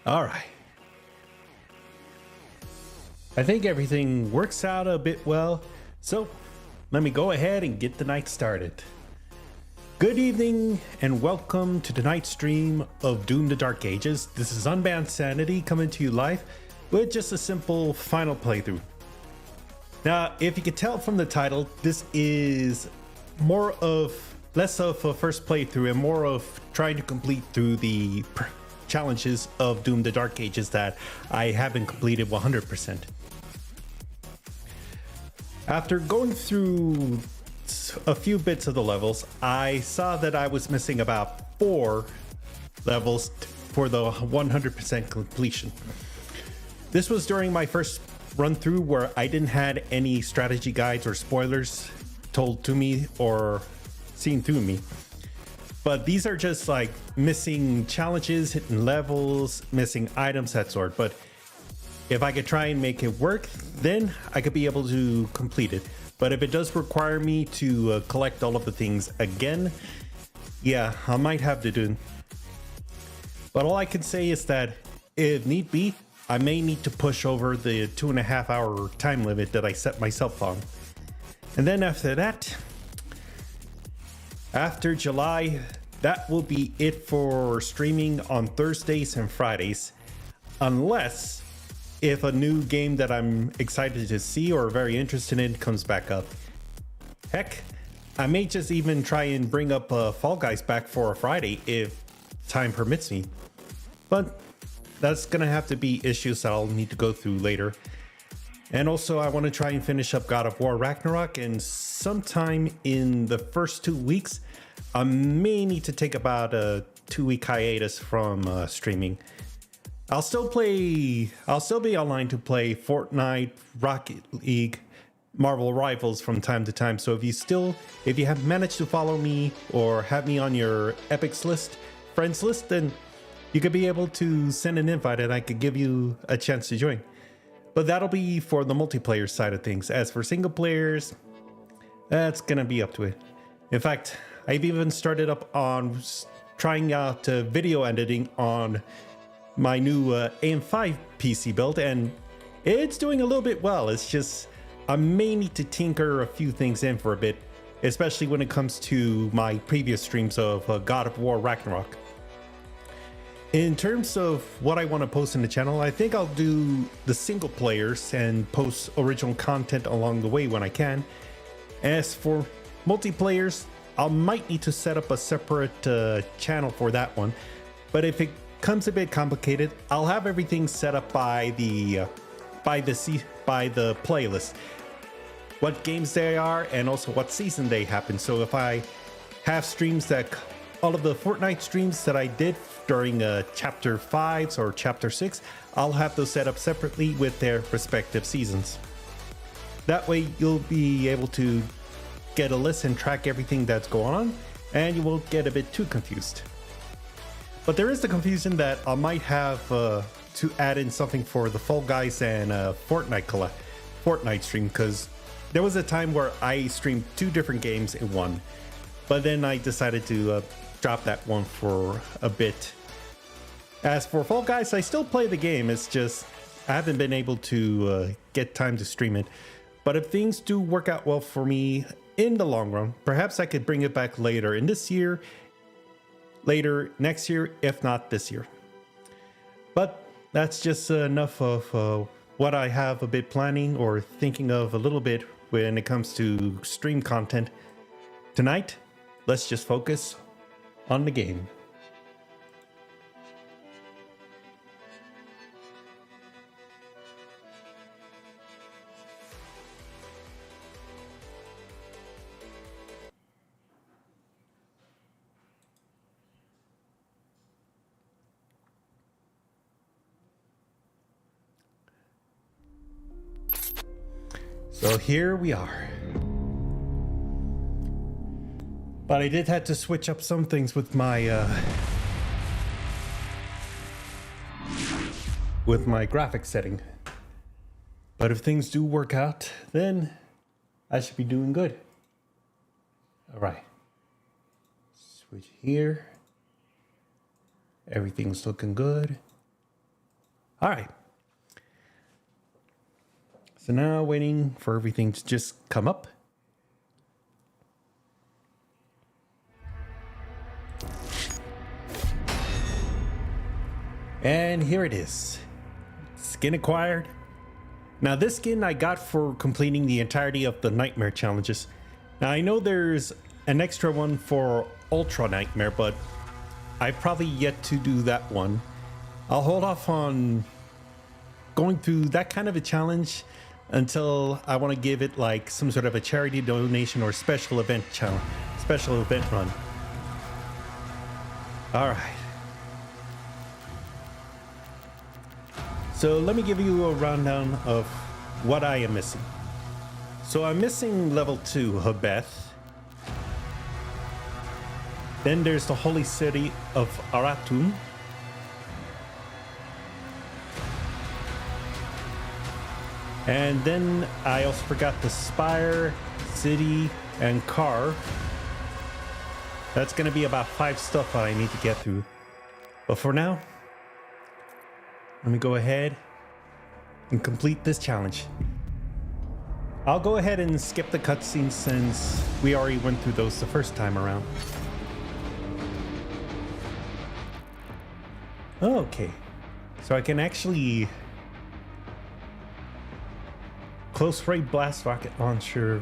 All right. I think everything works out a bit well, so let me go ahead and get the night started. Good evening and welcome to tonight's stream of Doom the Dark Ages. This is Unbound Sanity coming to you live with just a simple final playthrough. Now, if you could tell from the title, this is less of a first playthrough and more of trying to complete through the challenges of Doom the Dark Ages that I haven't completed 100%. After going through a few bits of the levels, I saw that I was missing about 4 levels for the 100% completion. This was during my first run through where I didn't had any strategy guides or spoilers told to me or seen through me. But these are just like missing challenges, hitting levels, missing items, that sort. But if I could try and make it work, then I could be able to complete it. But if it does require me to collect all of the things again, yeah, I might have to do it. But all I can say is that if need be, I may need to push over the 2.5 hour time limit that I set myself on. And then after that, after July, that will be it for streaming on Thursdays and Fridays, unless if a new game that I'm excited to see or very interested in comes back up. Heck, I may just even try and bring up Fall Guys back for a Friday if time permits me. But that's gonna have to be issues that I'll need to go through later. And also I want to try and finish up God of War Ragnarok, and sometime in the first 2 weeks, I may need to take about a 2-week hiatus from streaming. I'll still be online to play Fortnite, Rocket League, Marvel Rivals from time to time. So if you have managed to follow me or have me on your Epics list, friends list, then you could be able to send an invite and I could give you a chance to join. But that'll be for the multiplayer side of things. As for single players, that's gonna be up to it. In fact, I've even started up on trying out video editing on my new AM5 PC build, and it's doing a little bit well. It's just I may need to tinker a few things in for a bit, especially when it comes to my previous streams of God of War Ragnarok. In terms of what I want to post in the channel, I think I'll do the single players and post original content along the way when I can. As for multiplayers, I might need to set up a separate channel for that one, but if it comes a bit complicated, I'll have everything set up by the playlist, what games they are and also what season they happen. So if I have streams that all of the Fortnite streams that I did during chapter 5s or chapter 6, I'll have those set up separately with their respective seasons. That way you'll be able to get a list and track everything that's going on, and you won't get a bit too confused. But there is the confusion that I might have to add in something for the Fall Guys and Fortnite stream, because there was a time where I streamed 2 different games in one, but then I decided to drop that one for a bit. As for Fall Guys, I still play the game. It's just I haven't been able to get time to stream it. But if things do work out well for me in the long run, perhaps I could bring it back later in this year, later next year, if not this year. But that's just enough of what I have a bit planning or thinking of a little bit when it comes to stream content. Tonight, let's just focus on the game. So here we are. But I did have to switch up some things with my graphics setting. But if things do work out, then I should be doing good. All right. Switch here. Everything's looking good. All right. So now waiting for everything to just come up. And here it is. Skin acquired. Now this skin I got for completing the entirety of the Nightmare challenges. Now I know there's an extra one for Ultra Nightmare, but I've probably yet to do that one. I'll hold off on going through that kind of a challenge until I want to give it like some sort of a charity donation or special event challenge, special event run. All right. So let me give you a rundown of what I am missing. So I'm missing level 2 Habeth. Then there's the holy city of Aratum. And then I also forgot the spire, city, and car. That's gonna be about 5 stuff I need to get through. But for now, let me go ahead and complete this challenge. I'll go ahead and skip the cutscenes since we already went through those the first time around. Okay, so I can actually close range blast rocket launcher,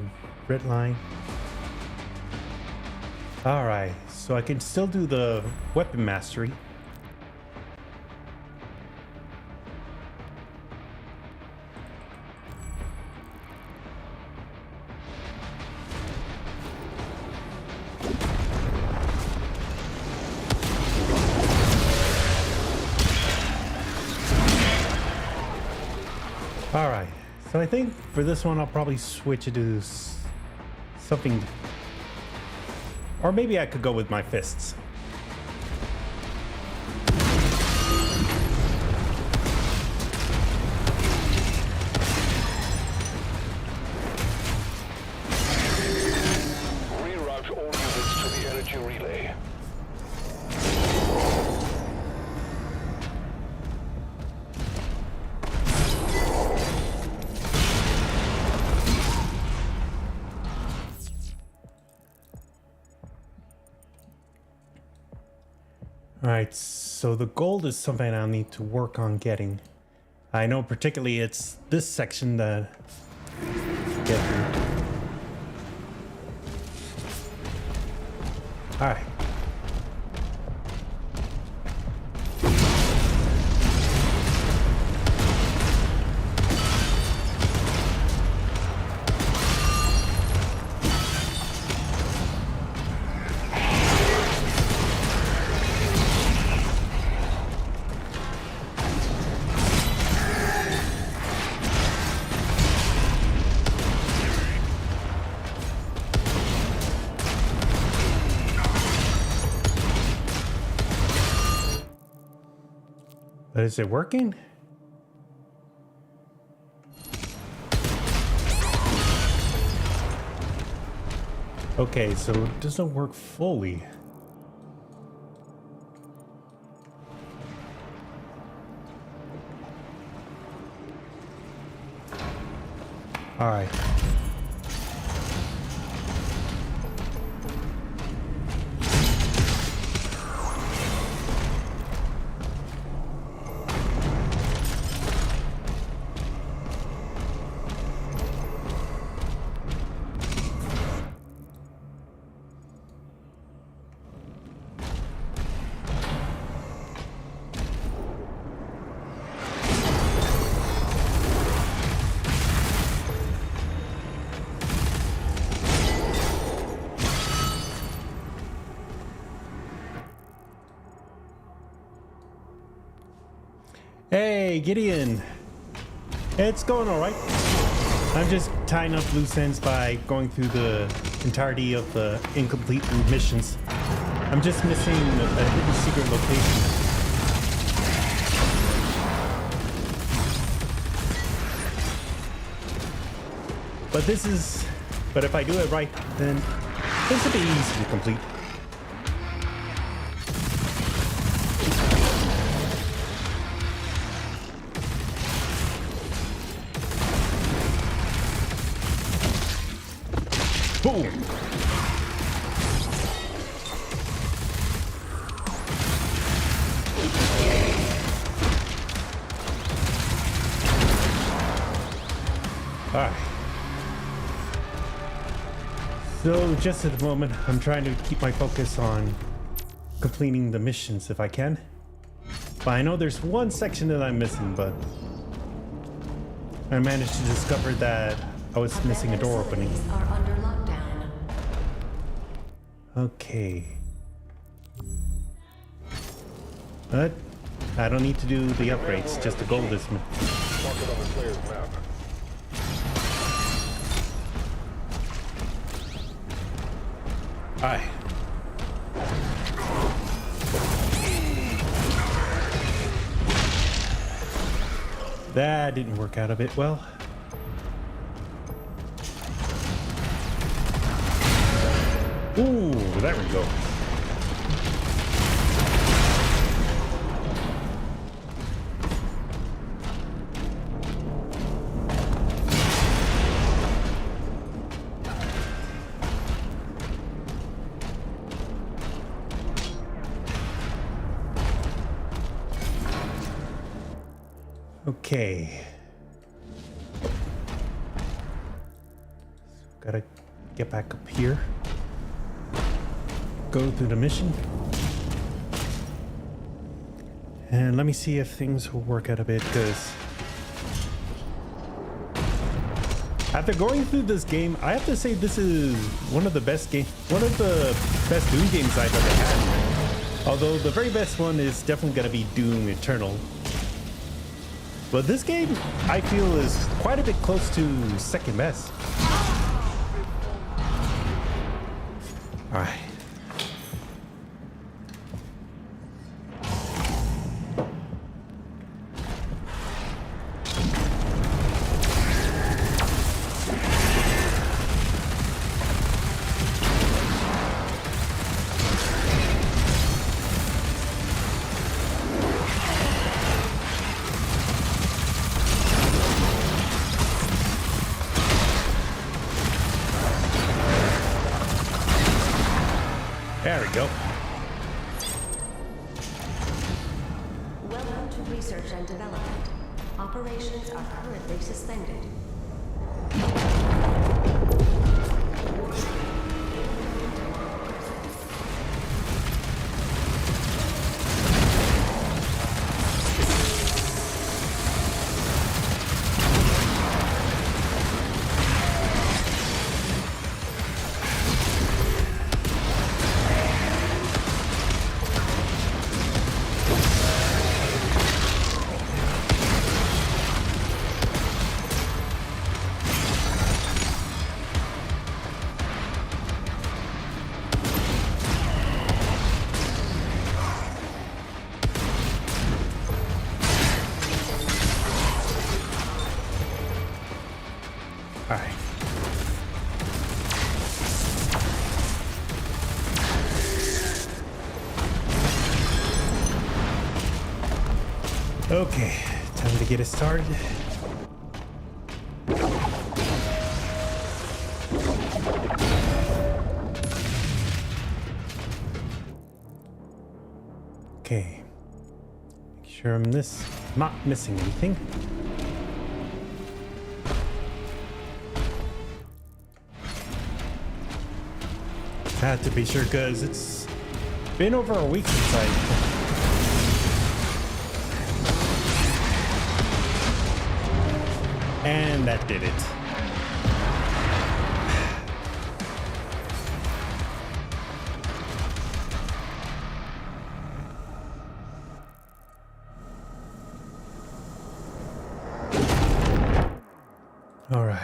red line. All right, so I can still do the weapon mastery. All right, so I think for this one, I'll probably switch it to something, or maybe I could go with my fists. Reroute all units to the energy relay. Alright, so the gold is something I'll need to work on getting. I know particularly it's this section that get through. Alright. But is it working? Okay, so it doesn't work fully. All right. Hey, Gideon. It's going all right. I'm just tying up loose ends by going through the entirety of the incomplete missions. I'm just missing a hidden secret location. But if I do it right, then this will be easy to complete. Boom. All right. So just at the moment, I'm trying to keep my focus on completing the missions if I can. But I know there's one section that I'm missing, but I managed to discover that I was missing a door opening. Are under lockdown. Okay. But I don't need to do the upgrades, just to go this. Mark it on the player's map. Alright. That didn't work out a bit well. Ooh, there we go. Okay. Gotta get back up here. Go through the mission. And let me see if things will work out a bit, because after going through this game, I have to say this is one of the best Doom games I've ever had. Although the very best one is definitely gonna be Doom Eternal. But this game, I feel, is quite a bit close to second best. All right. There we go. Welcome to research and development. Operations are currently suspended. All right. Okay, time to get it started. Okay, make sure I'm not missing anything. I had to be sure because it's been over a week since and that did it. All right.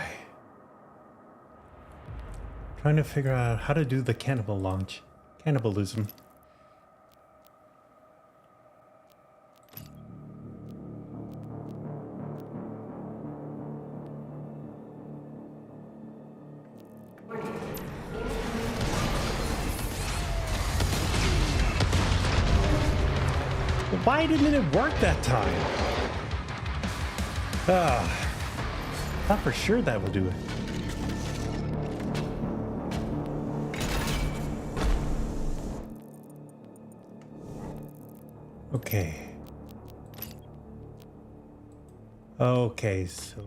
Trying to figure out how to do the cannibalism. Why didn't it work that time? Thought for sure that would do it. Okay. Okay, so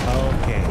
okay.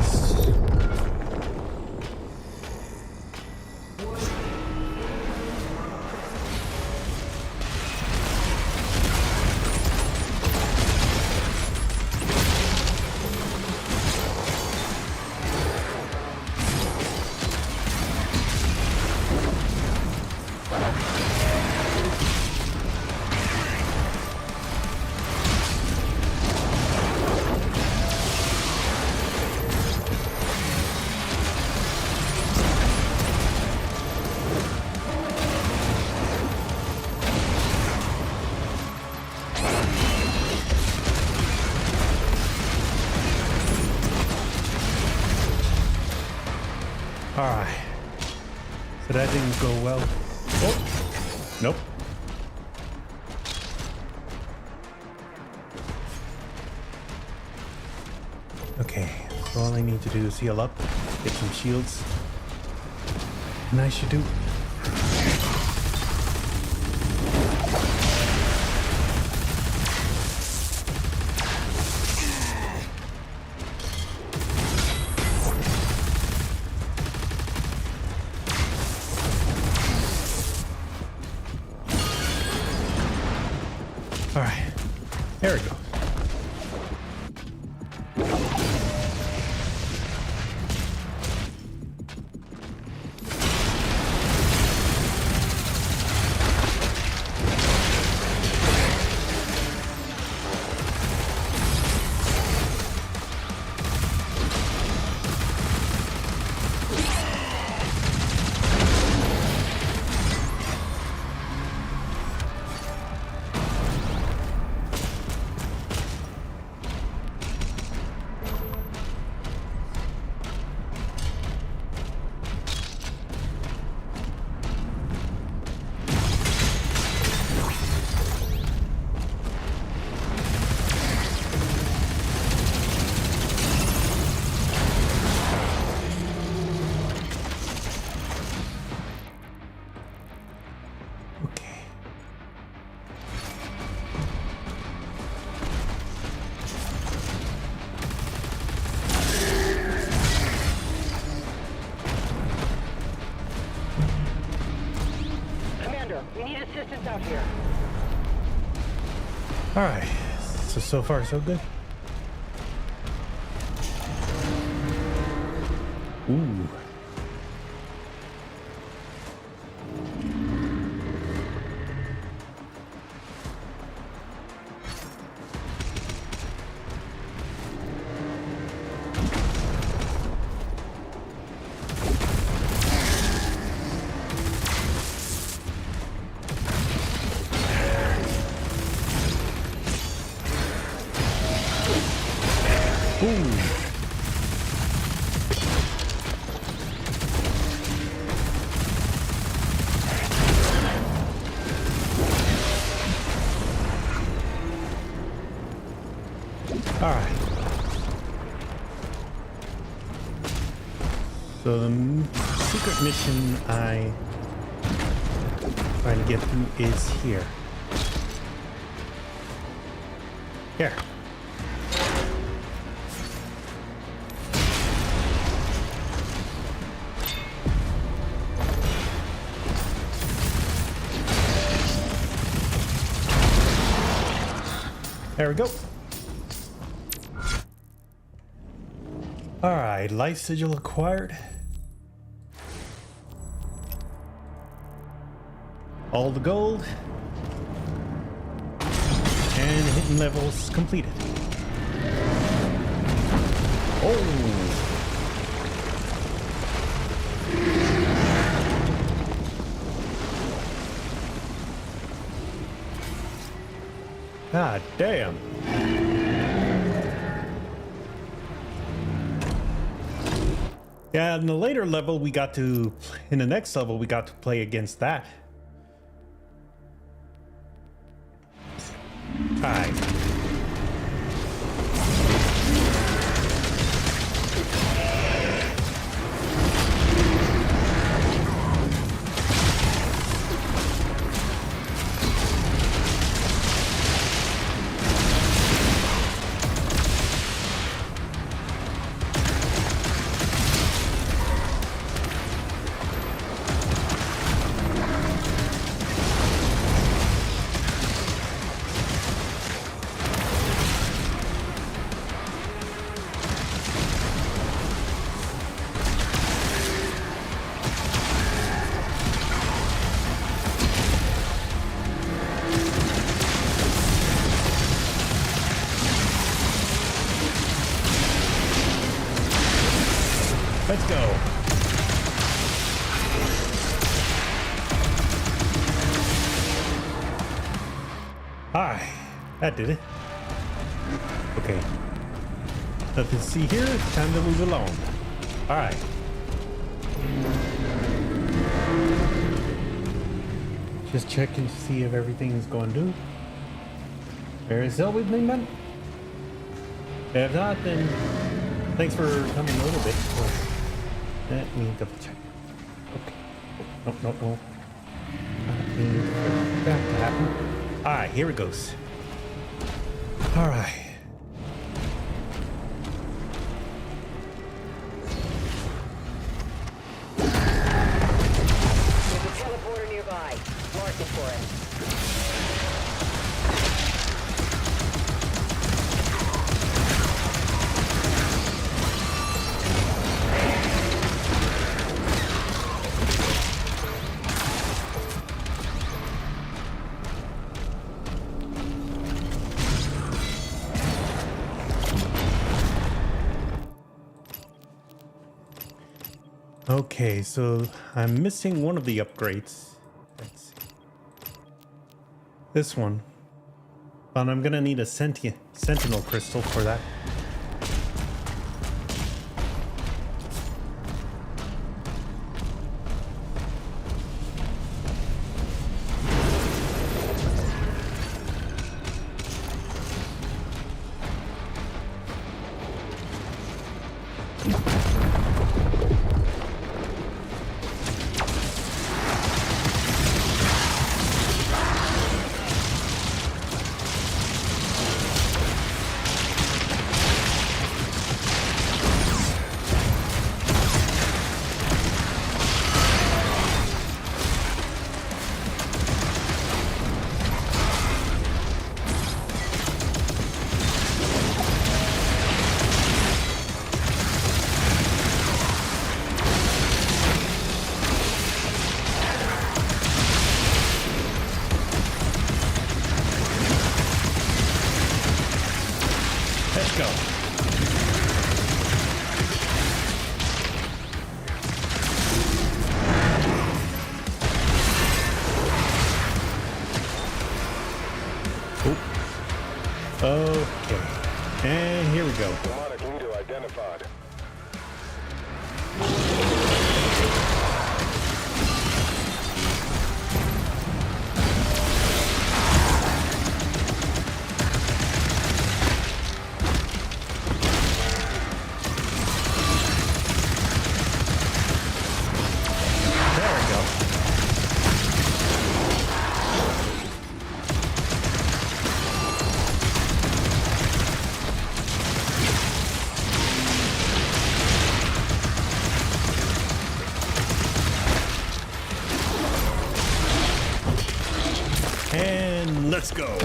All right. So that didn't go well. Oh, nope. Okay, so all I need to do is heal up, get some shields, and I should do. All right, there we go. Okay. Commander, we need assistance out here. All right. So far so good. Ooh. Ooh. All right. So the secret mission I trying to get through is here. Here. There we go. All right, life sigil acquired. All the gold. And hidden levels completed. Oh. God damn. Yeah, in the later level, in the next level, we got to play against that. Alright. go. Alright, that did it. Okay. Nothing to see here. Time to move along. Alright. Just checking to see if everything is going to do. There is still with me, man. If not, then thanks for coming a little bit. Let me double check. Okay. No. I need that to happen. Alright, here it goes. Alright. There's a teleporter nearby. Mark it for us. Okay, so I'm missing one of the upgrades. Let's see. This one. But I'm gonna need a sentinel crystal for that. Let's go. Oop. Okay. And here we go. Demonic leader identified. There we go. And let's go. The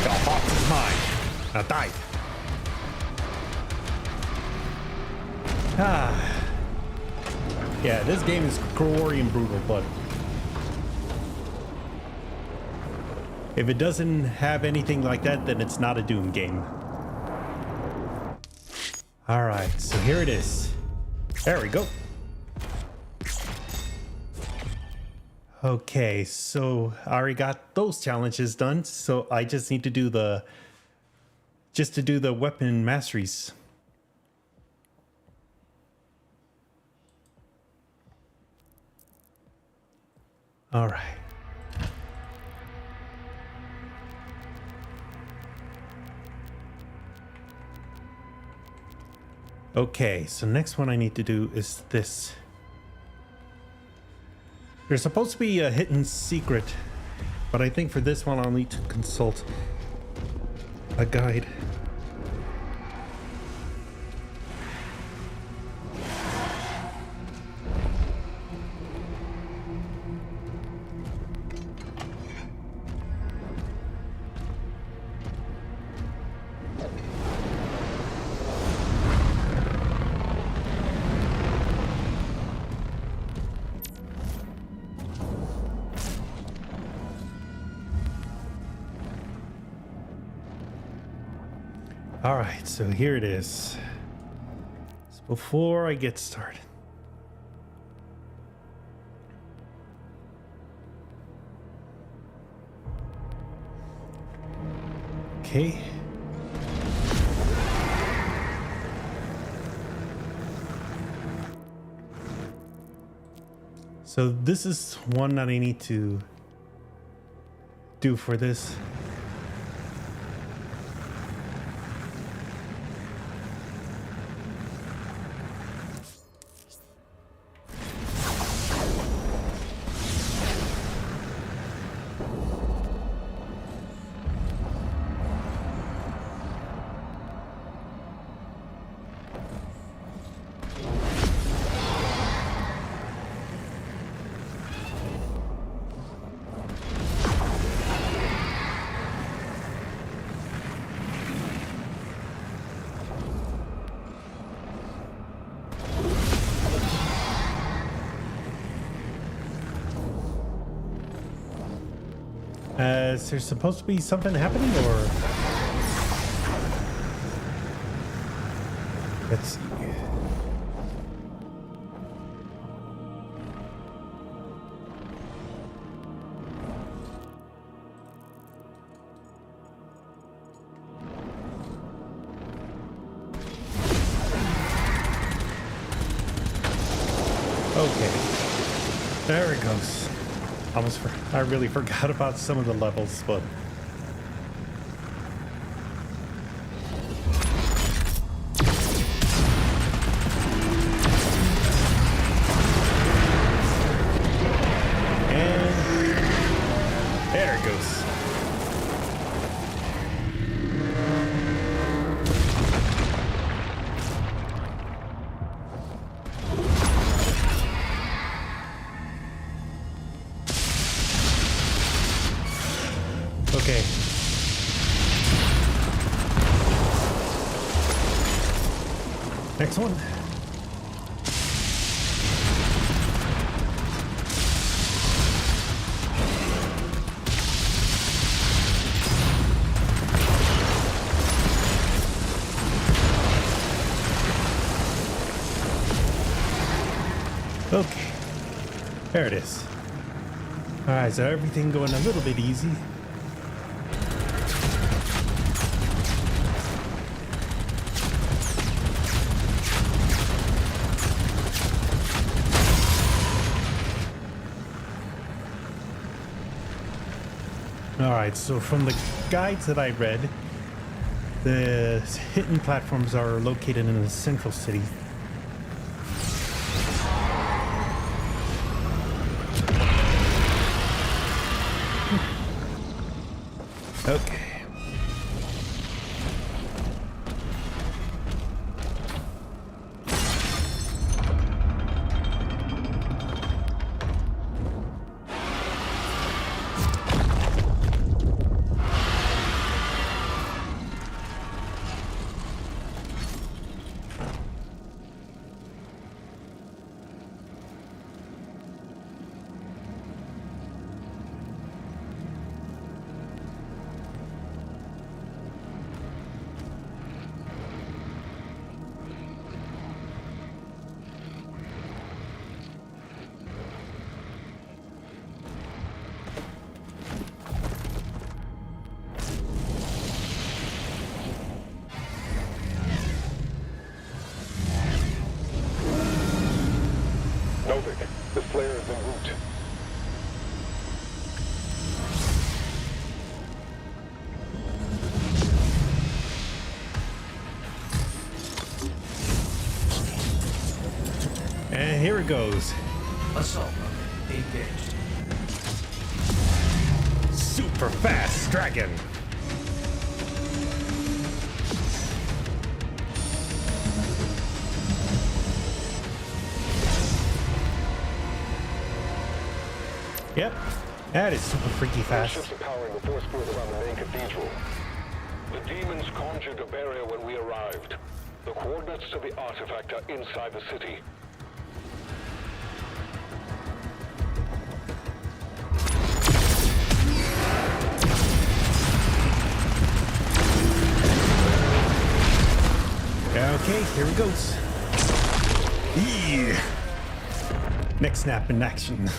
hawk is mine. Now die. Yeah, this game is gory and brutal, but if it doesn't have anything like that, then it's not a Doom game. Alright, so here it is. There we go. Okay, so I already got those challenges done, so I just need to do the weapon masteries. All right. Okay, so next one I need to do is this. There's supposed to be a hidden secret, but I think for this one I'll need to consult a guide. All right, so here it is. before I get started. Okay. So this is one that I need to do for this. Is there supposed to be something happening, or let's see. Okay, there it goes. I really forgot about some of the levels, but and there it goes. Okay. Next one. Okay. There it is. All right, so everything going a little bit easy. Alright, so from the guides that I read, the hidden platforms are located in the central city. Okay. Novik, the flare is en route. And here it goes. Assault mode engaged. Super fast dragon. Yep, that is super freaky fast. Ships are powering the force field around the main cathedral. The demons conjured a barrier when we arrived. The coordinates to the artifact are inside the city. Okay, here it goes. Yeah. Neck snap in action.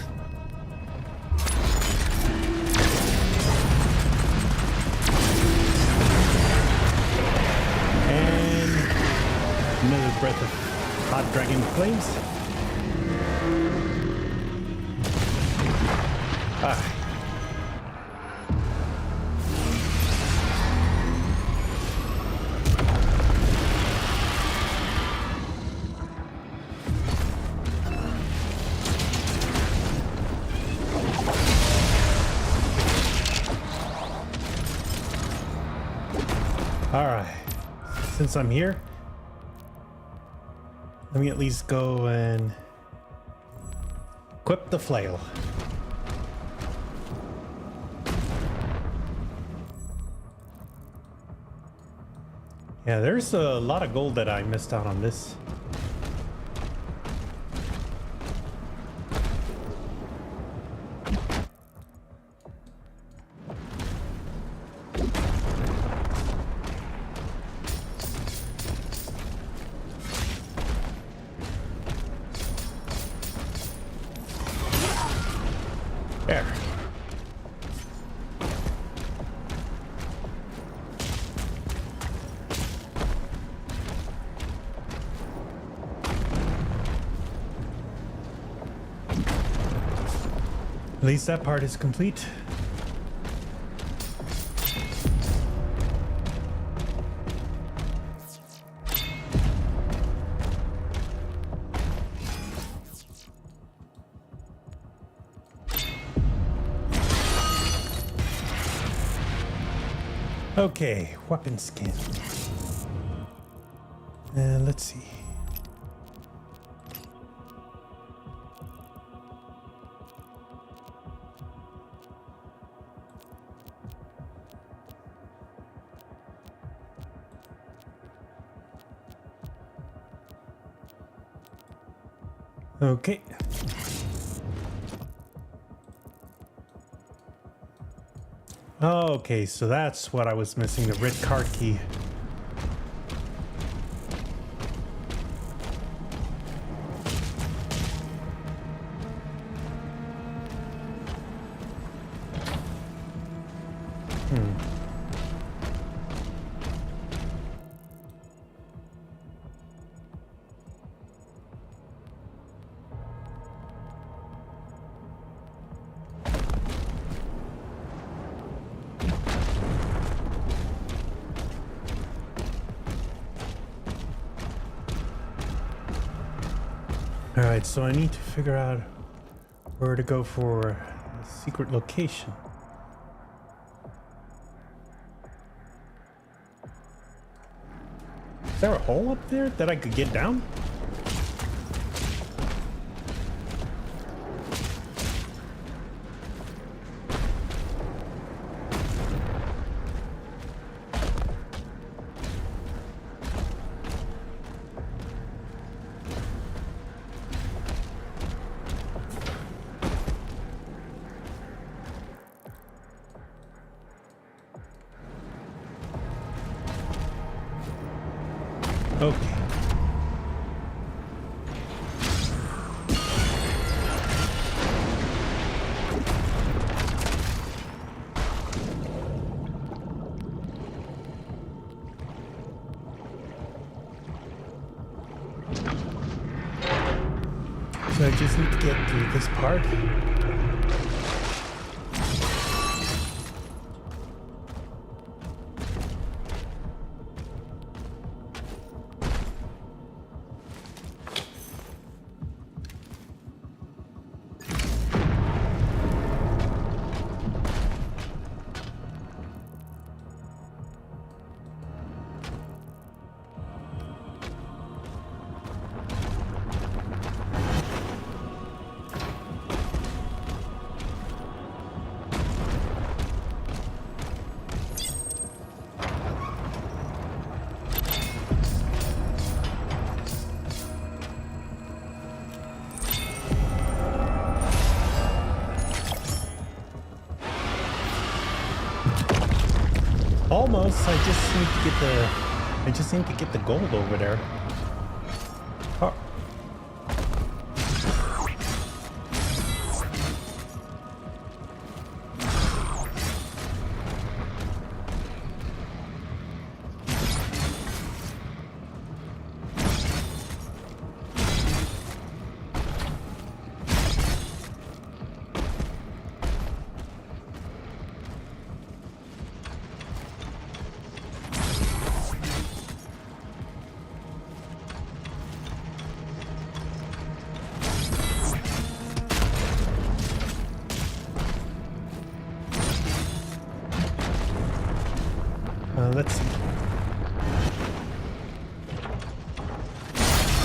And another breath of hot dragon flames. Ah. All right, since I'm here, let me at least go and equip the flail. Yeah, there's a lot of gold that I missed out on this. There. At least that part is complete. Okay, weapon skin. Let's see. Okay. Okay, so that's what I was missing, the red card key. Alright, so I need to figure out where to go for a secret location. Is there a hole up there that I could get down? Okay. So I just need to get through this part. Almost. I just need to get the gold over there. Oh. Let's see.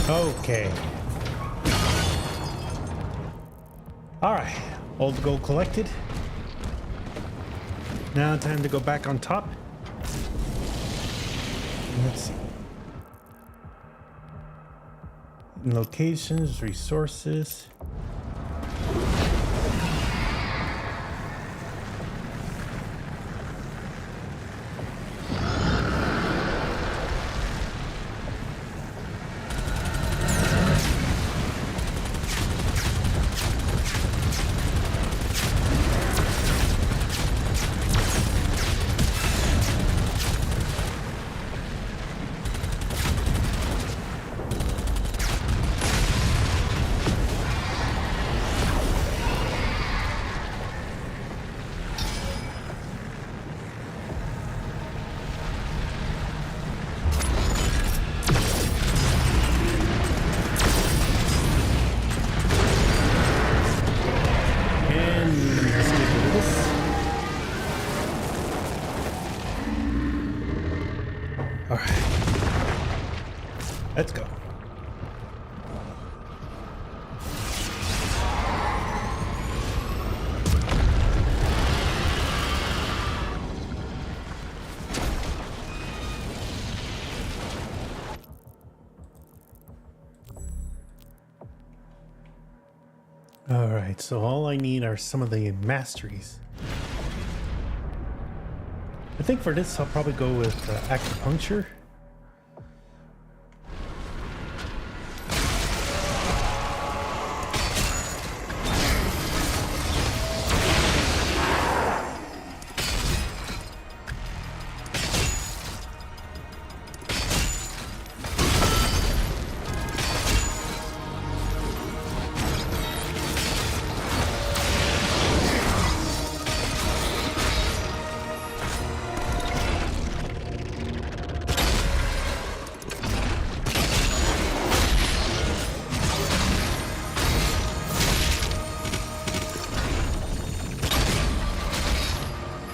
Okay. All right. All the gold collected. Now time to go back on top. Let's see. Locations, resources. All right, let's go. All right, so all I need are some of the masteries. I think for this, I'll probably go with acupuncture.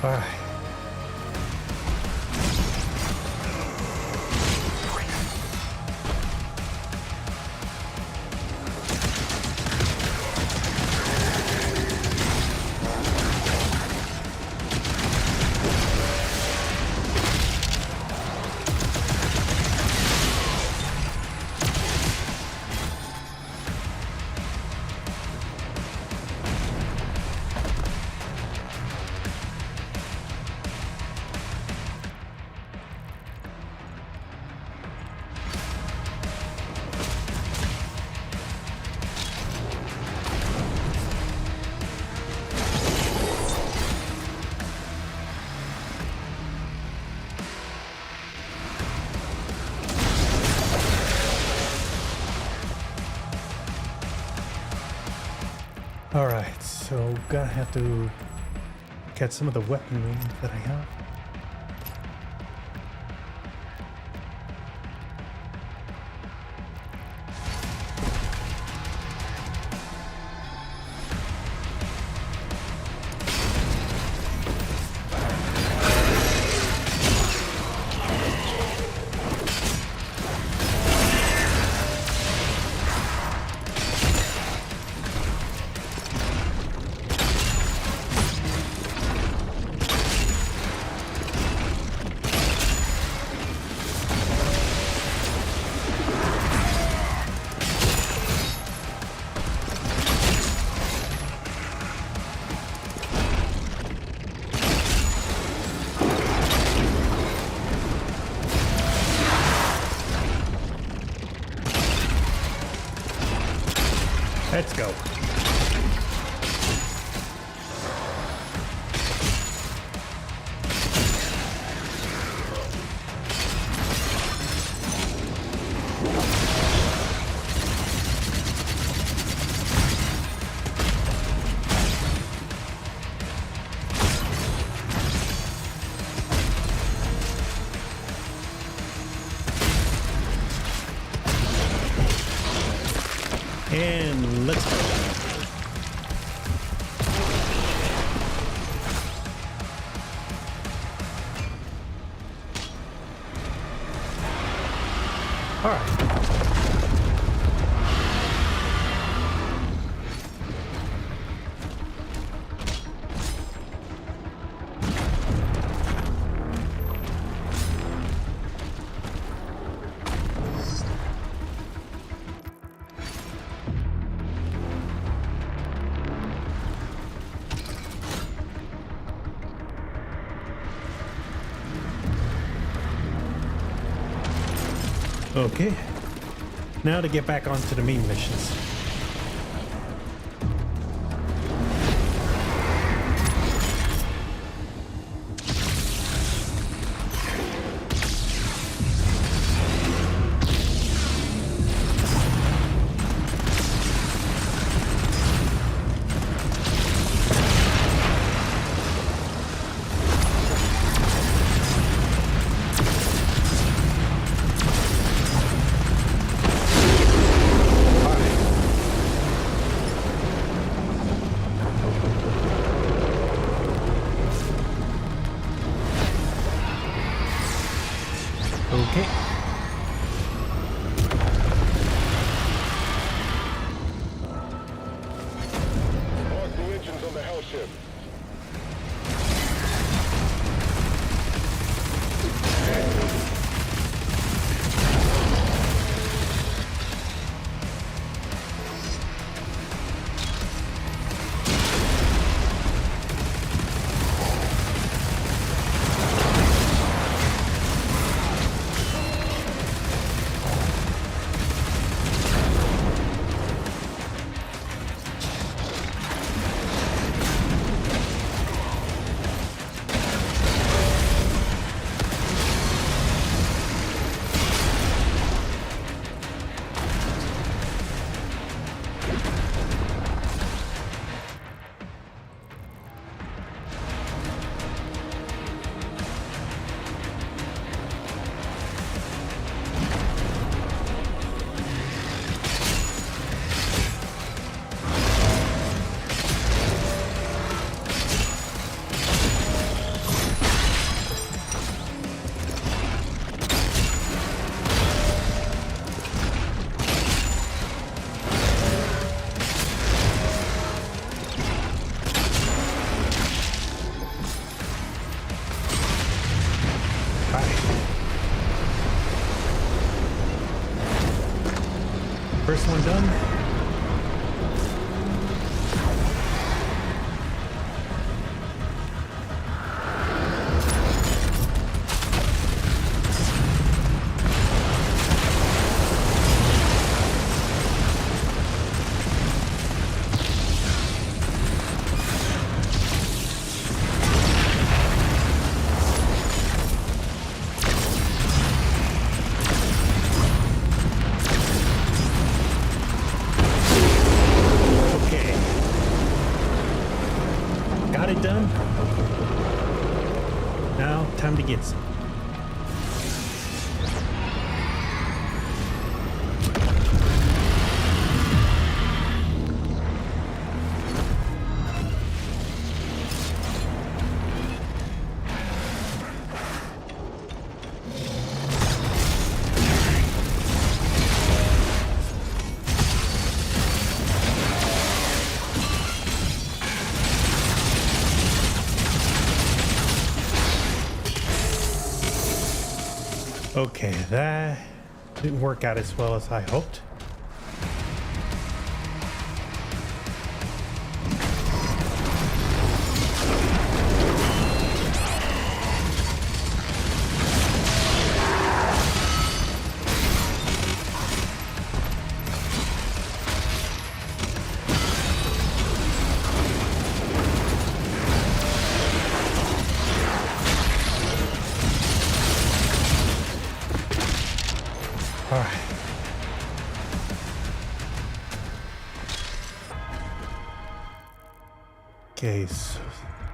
All right. All right, so gonna have to get some of the weaponry that I have. Let's go. And let's go. Okay. Now to get back onto the main missions. Okay. Mark the engines on the hell ship. First one done. Okay. Got it done. Now, time to get some. Okay, that didn't work out as well as I hoped. All right. Okay,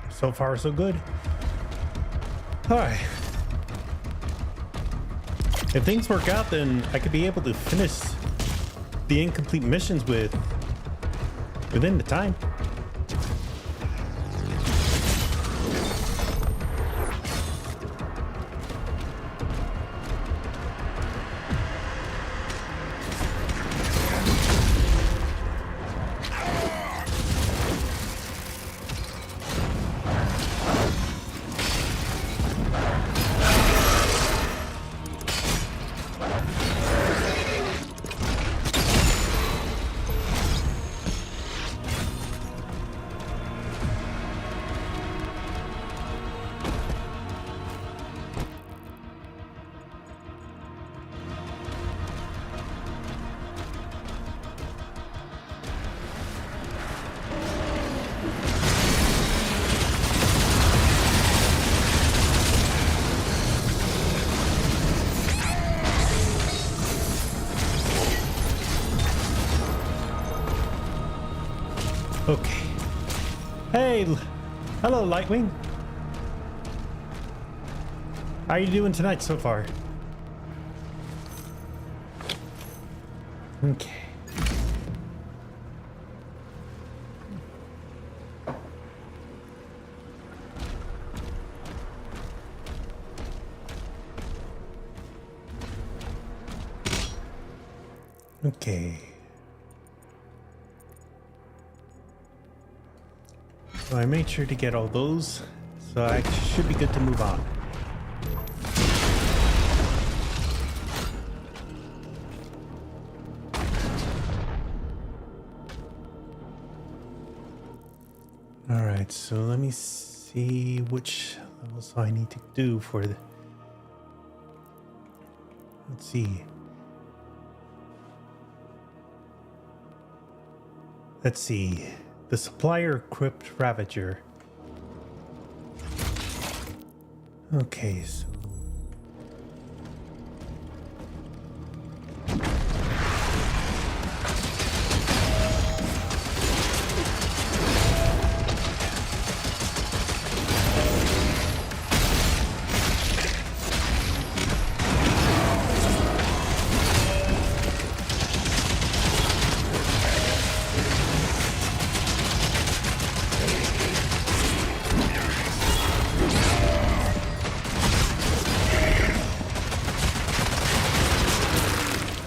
so far so good. All right. If things work out, then I could be able to finish the incomplete missions within the time. Okay. Hey, hello, Lightwing. How are you doing tonight so far? Okay. Okay. So I made sure to get all those, so I should be good to move on. All right, so let me see which levels I need to do for the. Let's see. Let's see. The supplier equipped Ravager. Okay, so.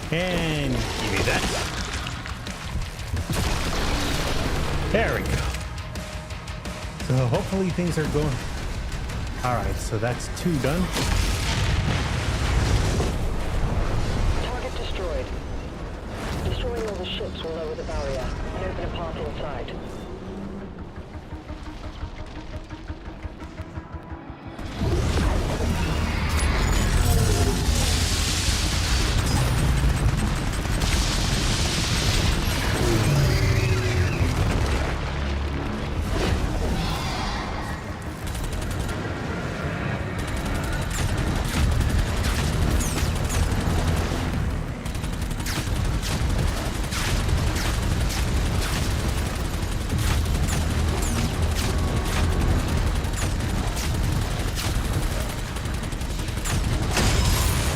And give me that. There we go. So hopefully things are going. All right, so that's 2 done. Target destroyed. Destroying all the ships will lower the barrier and open a path inside.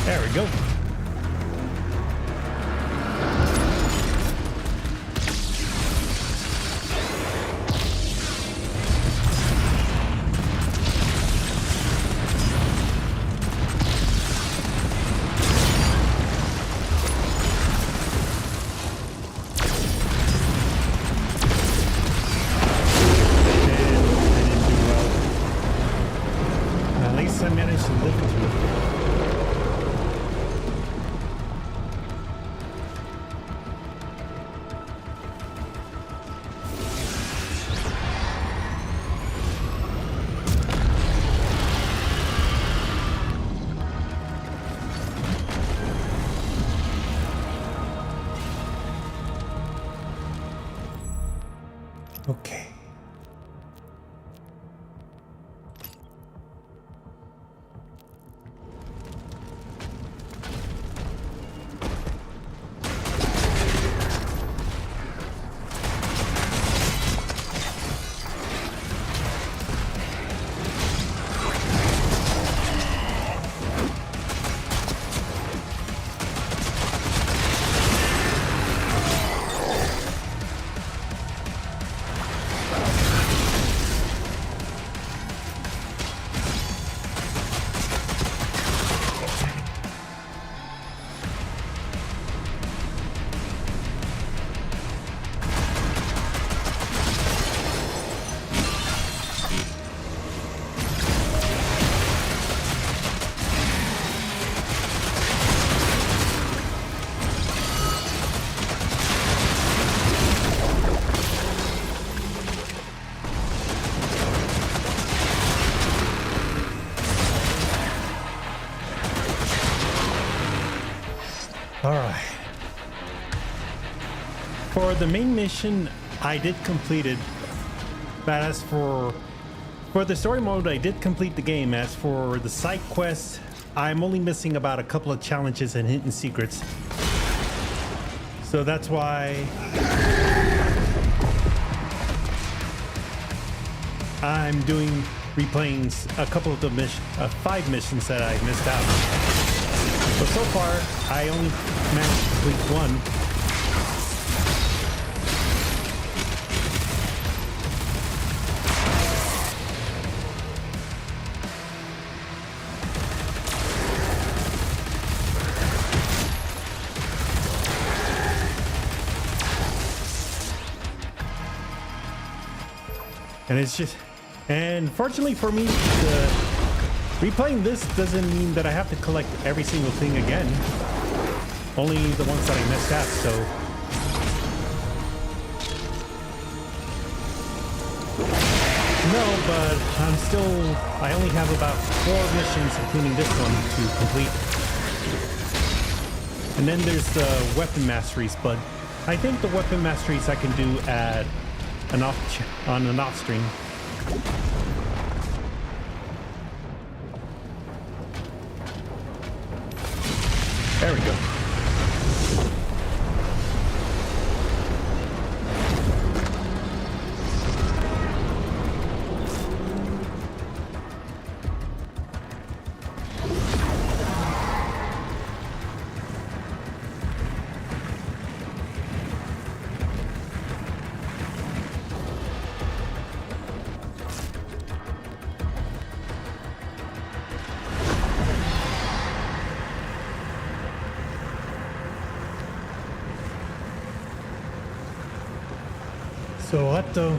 There we go. At least I managed to live through it. Okay. All right. For the main mission, I did complete it. But as for the story mode, I did complete the game. As for the side quest, I'm only missing about a couple of challenges and hidden secrets. So that's why I'm replaying a couple of the 5 missions that I missed out. But so far, I only managed to complete 1. And it's just, and fortunately for me, replaying this doesn't mean that I have to collect every single thing again. Only the ones that I missed out, so. No, but I only have about 4 missions, including this one, to complete. And then there's the weapon masteries, but I think the weapon masteries I can do at on an off stream. There we go. So what though?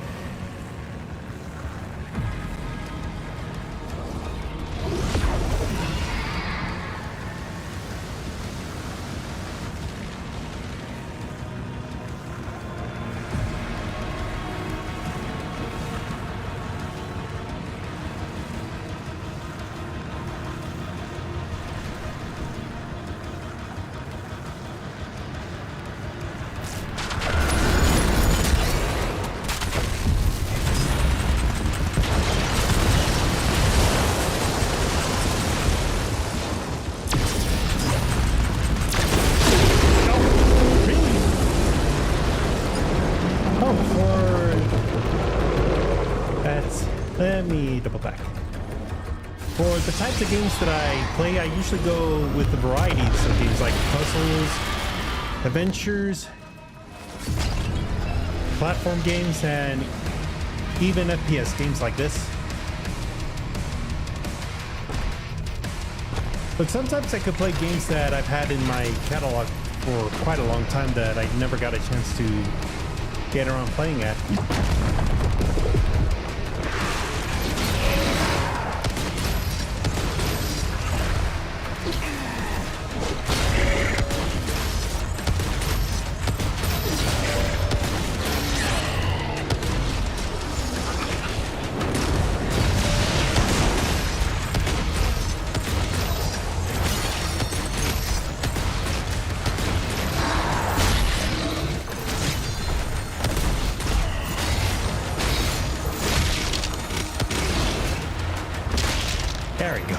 Let me double back. For the types of games that I play, I usually go with a variety of games like puzzles, adventures, platform games, and even FPS games like this. But sometimes I could play games that I've had in my catalog for quite a long time that I never got a chance to get around playing at. There we go.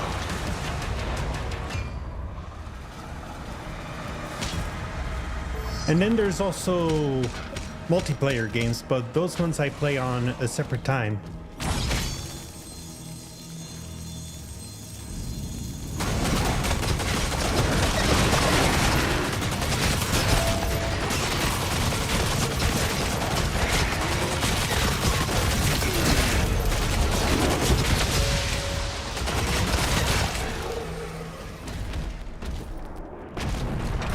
And then there's also multiplayer games, but those ones I play on a separate time.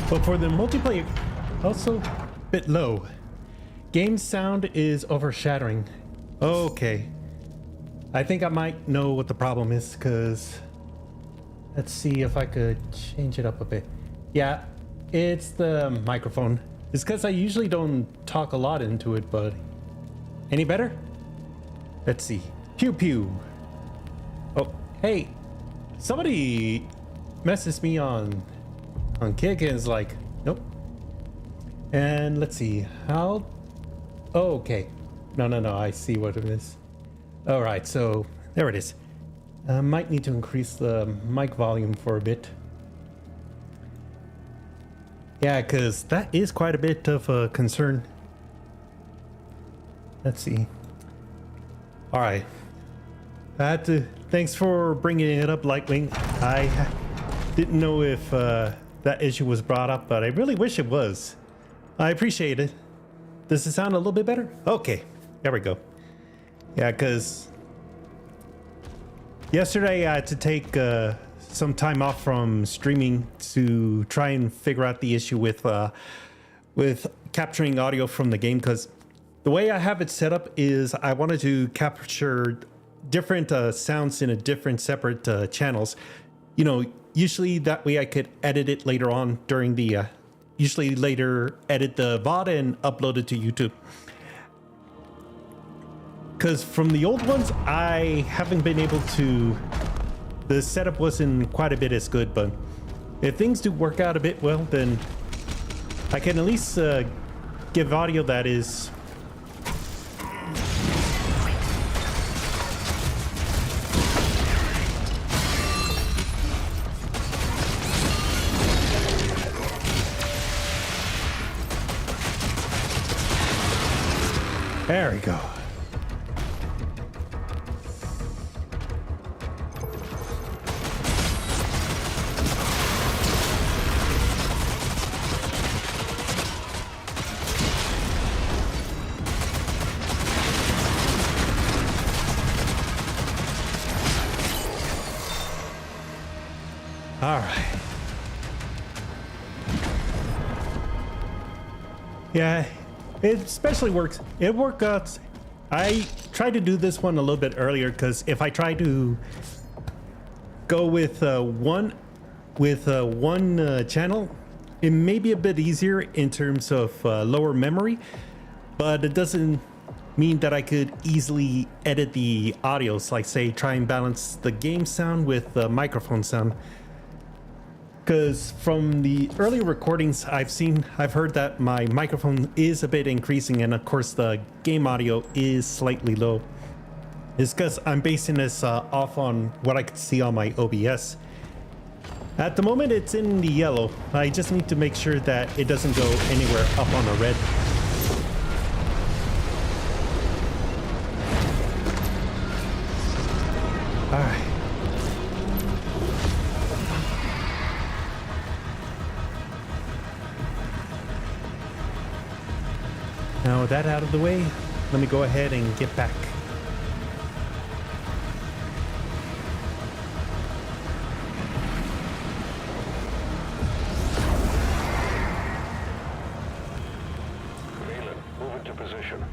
But for the multiplayer, also a bit low. Game sound is overshadowing. Okay. I think I might know what the problem is, because let's see if I could change it up a bit. Yeah, it's the microphone. It's because I usually don't talk a lot into it, but any better? Let's see. Pew pew. Oh, hey, somebody messaged me on Kick and is like, nope. And let's see how. Oh, okay. No, I see what it is. All right, so there it is. I might need to increase the mic volume for a bit. Yeah, because that is quite a bit of a concern. Let's see. All right, Thanks for bringing it up, Lightwing. I didn't know if that issue was brought up, but I really wish it was. I appreciate it. Does it sound a little bit better? Okay, there we go. Yeah, because yesterday I had to take some time off from streaming to try and figure out the issue with capturing audio from the game, because the way I have it set up is I wanted to capture different sounds in a different separate channels. You know, usually that way I could edit it later on during the usually later edit the VOD and upload it to YouTube. Because from the old ones, I haven't been able to, the setup wasn't quite a bit as good, but if things do work out a bit well, then I can at least give audio that is there we go. All right. Yeah, it especially works. It worked out. I tried to do this one a little bit earlier because if I try to go with one channel, it may be a bit easier in terms of lower memory, but it doesn't mean that I could easily edit the audios, like say try and balance the game sound with the microphone sound. Because from the earlier recordings I've heard that my microphone is a bit increasing, and of course the game audio is slightly low. It's because I'm basing this off on what I could see on my OBS. At the moment it's in the yellow. I just need to make sure that it doesn't go anywhere up on the red. All right. Now with that out of the way, let me go ahead and get back. Valen, move into position.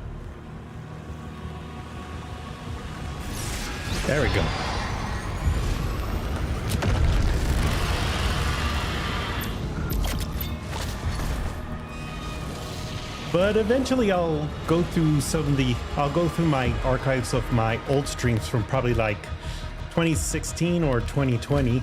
There we go. But eventually I'll go through my archives of my old streams from probably like 2016 or 2020.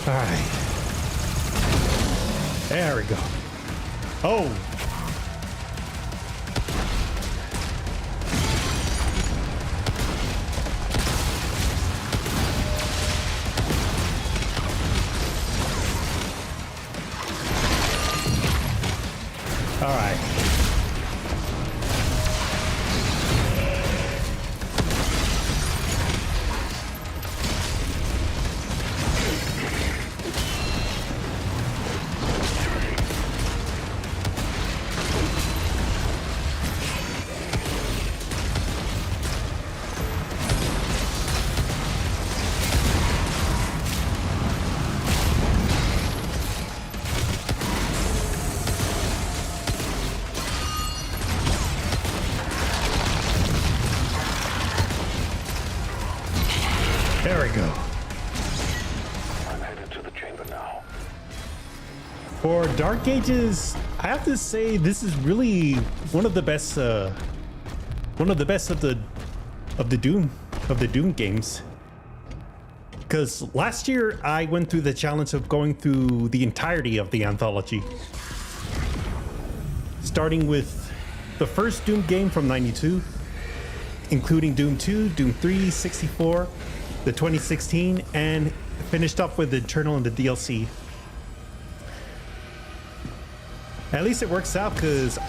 All right. There we go. Oh. All right. There we go. I'm headed to the chamber now. For Dark Ages, I have to say this is really one of the best of the Doom games. Because last year I went through the challenge of going through the entirety of the anthology, starting with the first Doom game from '92, including Doom 2, Doom 3, 64, the 2016, and finished up with Eternal and the DLC. At least it works out because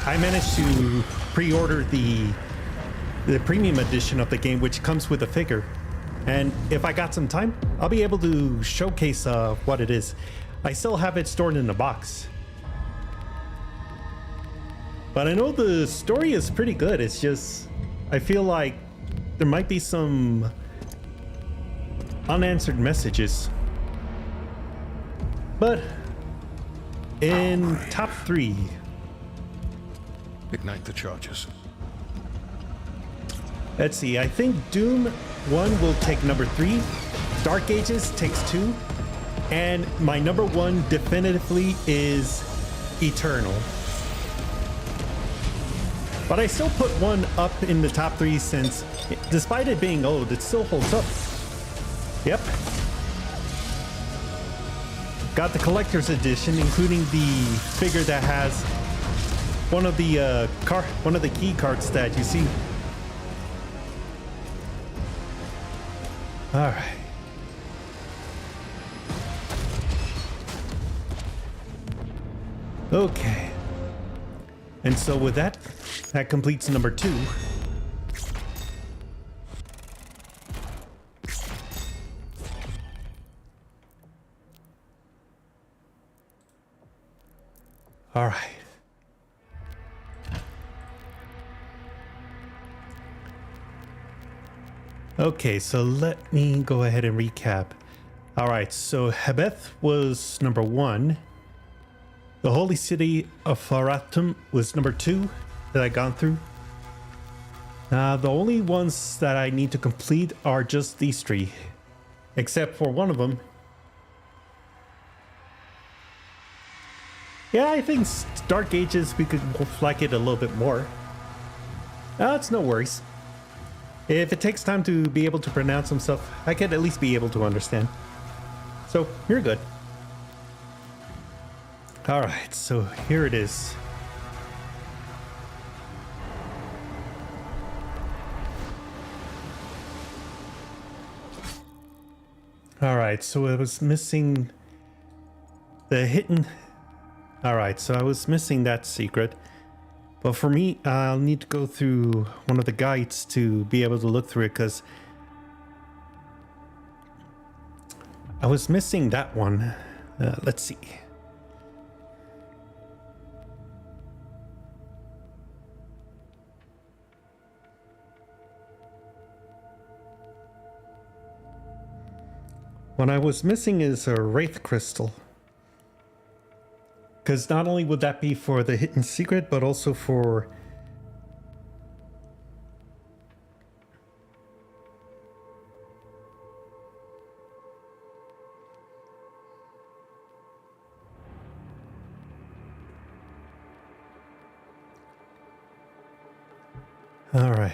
I managed to pre-order the premium edition of the game, which comes with a figure. And if I got some time, I'll be able to showcase what it is. I still have it stored in a box. But I know the story is pretty good. It's just, I feel like there might be some unanswered messages. But in top 3, Ignite the charges. let's see, I think Doom 1 will take number 3, Dark Ages takes 2, and my number 1 definitively is Eternal. But I still put 1 up in the top 3 since, despite it being old, it still holds up. Yep. Got the collector's edition, including the figure that has one of the key cards that you see. All right. Okay. And so with that completes number 2. All right. Okay, so let me go ahead and recap. All right, so Hebeth was number 1. The Holy City of Faratum was number 2 that I gone through. The only ones that I need to complete are just these 3, except for one of them. Yeah, I think Dark Ages, we could like it a little bit more. It's no worries. If it takes time to be able to pronounce some stuff, I could at least be able to understand. So, you're good. Alright, so here it is. Alright, so I was missing the hidden... Alright, so I was missing that secret. But for me, I'll need to go through one of the guides to be able to look through it, because I was missing that one. Let's see. What I was missing is a Wraith Crystal. Because not only would that be for the hidden secret, but also for... All right.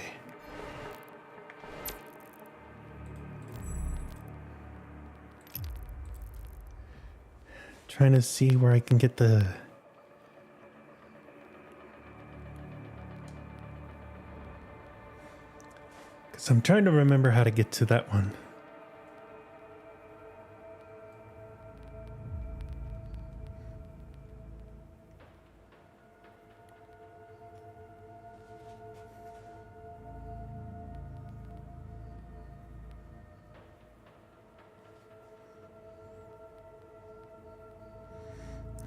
Trying to see where I can get the... Because I'm trying to remember how to get to that one.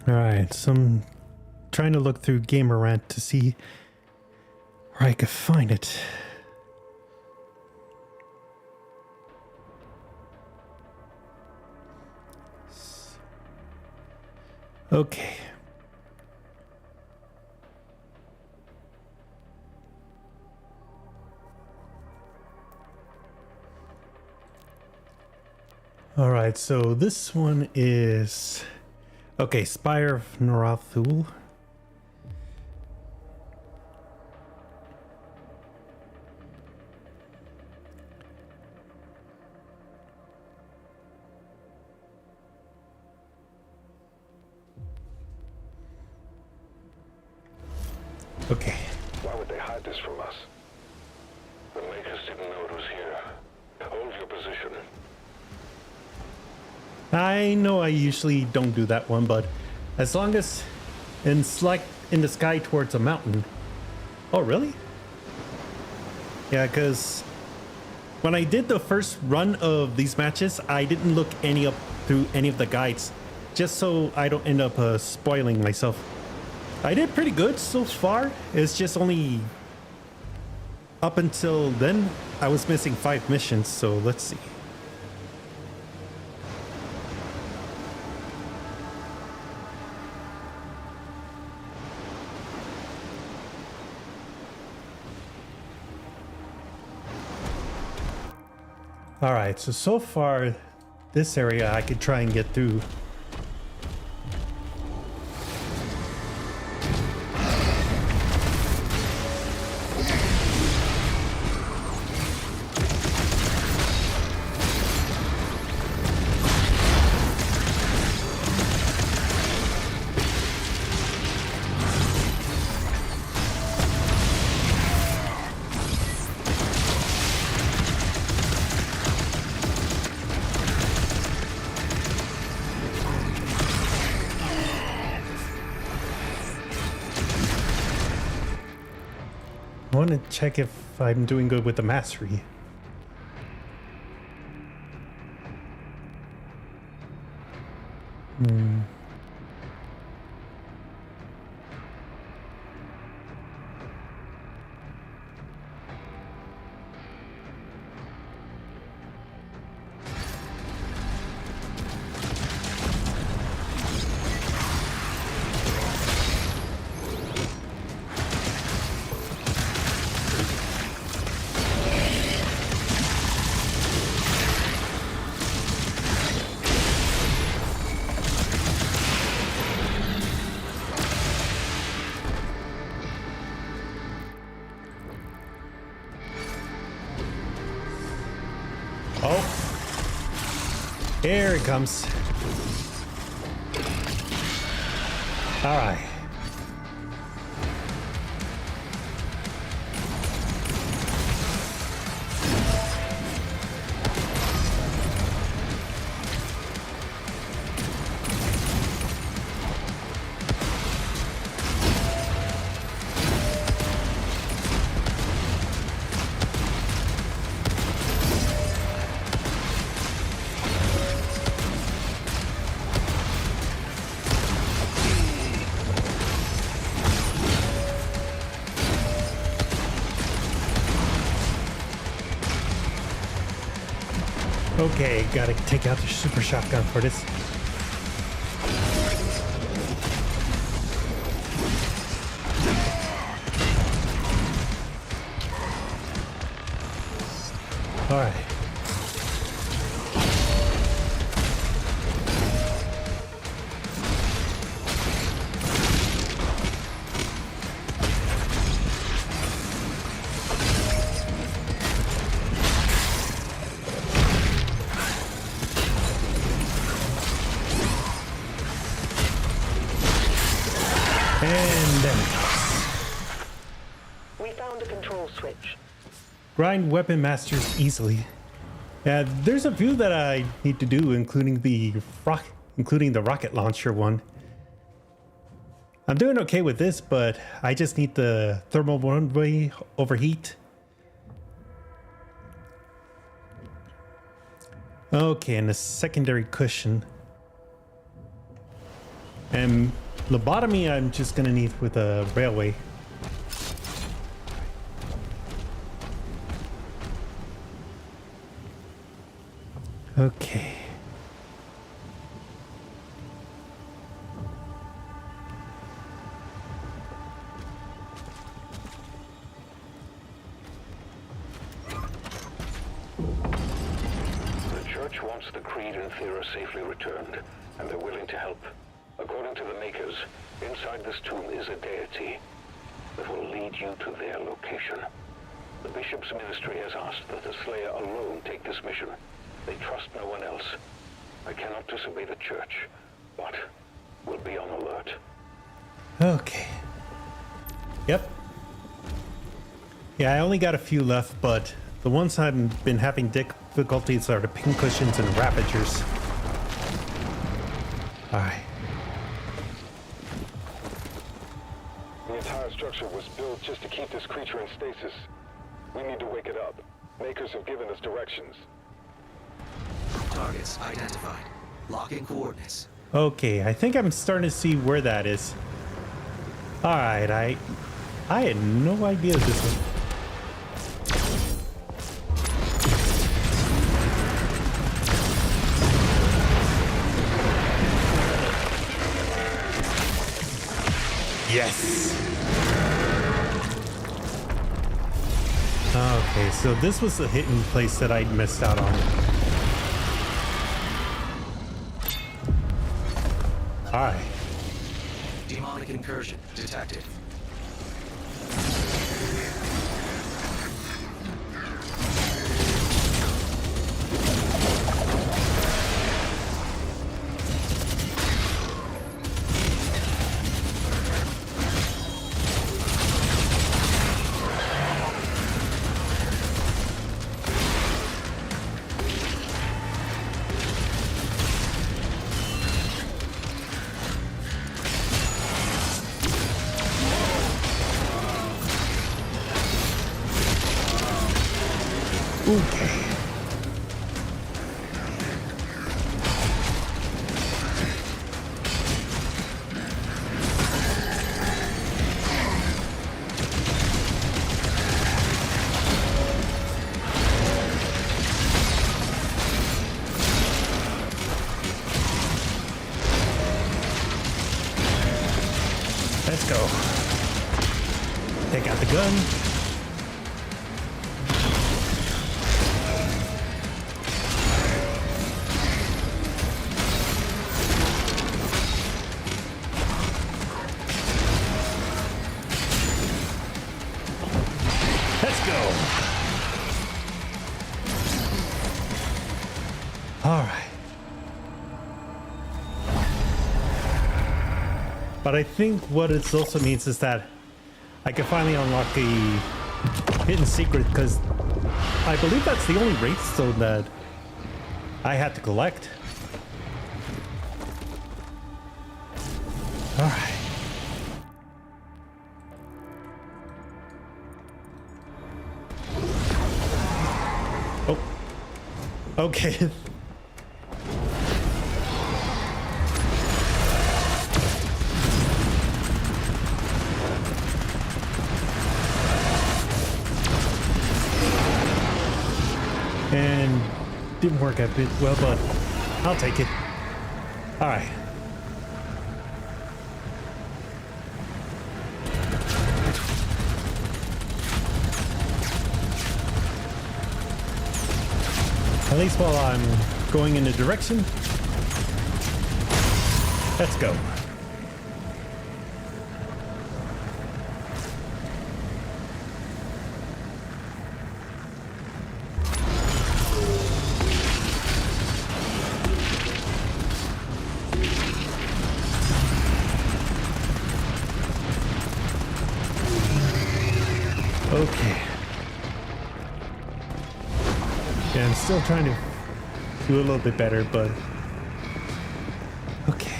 Alright, so I'm trying to look through Gamer Rant to see where I could find it. Okay. All right, so this one is okay. Spire of Norathul. Okay. Why would they hide this from us? The Makers didn't know it was here. Hold your position. I know I usually don't do that one, but as long as it's like in the sky towards a mountain. Oh, really? Yeah, because when I did the first run of these matches, I didn't look through any of the guides, just so I don't end up spoiling myself. I did pretty good so far. It's just only up until then I was missing 5 missions, so let's see. All right, so far this area I could try and get through. I want to check if I'm doing good with the mastery. Oh, here it comes. All right. Okay, gotta take out the super shotgun for this. All right. And then We found a control switch. grind weapon masters easily. Yeah, there's a few that I need to do, including the rocket launcher one. I'm doing okay with this, but I just need the thermal runaway overheat. Okay, and the secondary cushion. And lobotomy I'm just gonna need with a railway. Okay. The church church wants the Creed and Thera safely returned, and they're willing to help. According to the Makers, inside this tomb is a deity that will lead you to their location. The Bishop's ministry has asked that the Slayer alone take this mission. They trust no one else. I cannot disobey the church, but will be on alert. Okay. Yep. Yeah, I only got a few left, but the ones I've been having difficulties are the pincushions and Ravagers. Alright. The entire structure was built just to keep this creature in stasis. We need to wake it up. Makers have given us directions. Targets identified. Locking coordinates. Okay, I think I'm starting to see where that is. Alright, I had no idea this was... Yes! Okay, so this was the hidden place that I missed out on. Alright. Demonic incursion detected. Okay. Let's go. Take out the gun. Let's go. All right. But I think what it also means is that I can finally unlock a hidden secret, because I believe that's the only Wraithstone that I had to collect. All right. Oh. Okay. And didn't work a bit well, but I'll take it. All right. At least while I'm going in a direction, let's go. Okay. Yeah, I'm still trying to do a little bit better, but okay.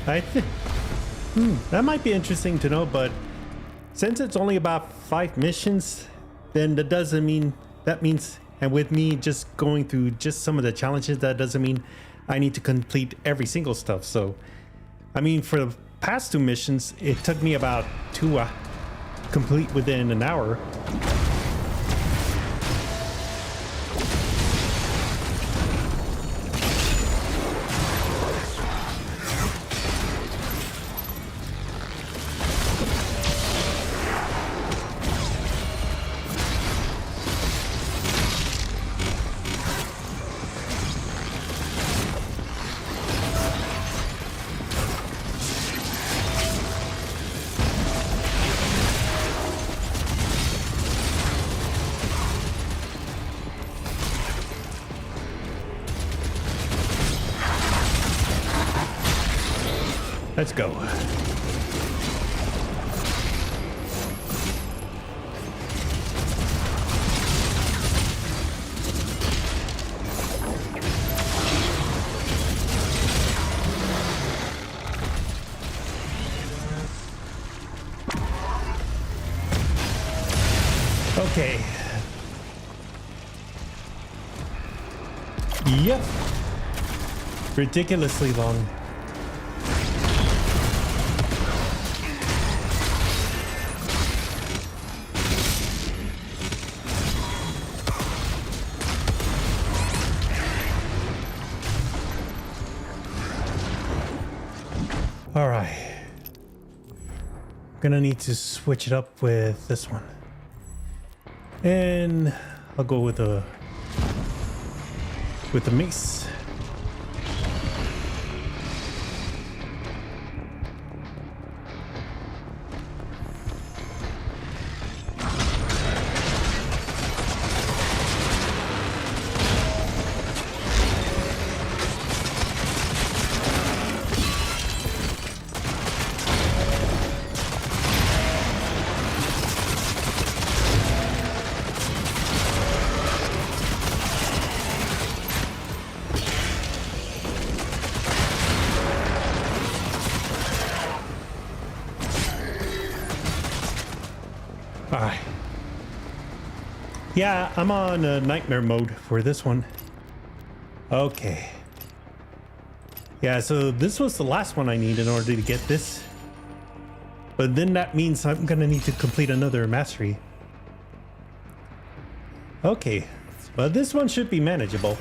I think that might be interesting to know, but since it's only about 5 missions, then that doesn't mean, that means, and with me just going through just some of the challenges, that doesn't mean I need to complete every single stuff. So, I mean, for the past 2 missions, it took me about 2 complete within an hour. Let's go. Okay. Yep. Ridiculously long. All right. Gonna need to switch it up with this one. And I'll go with the mace. Alright. Yeah, I'm on nightmare mode for this one. Okay. Yeah, so this was the last one I need in order to get this. But then that means I'm gonna need to complete another mastery. Okay. But this one should be manageable.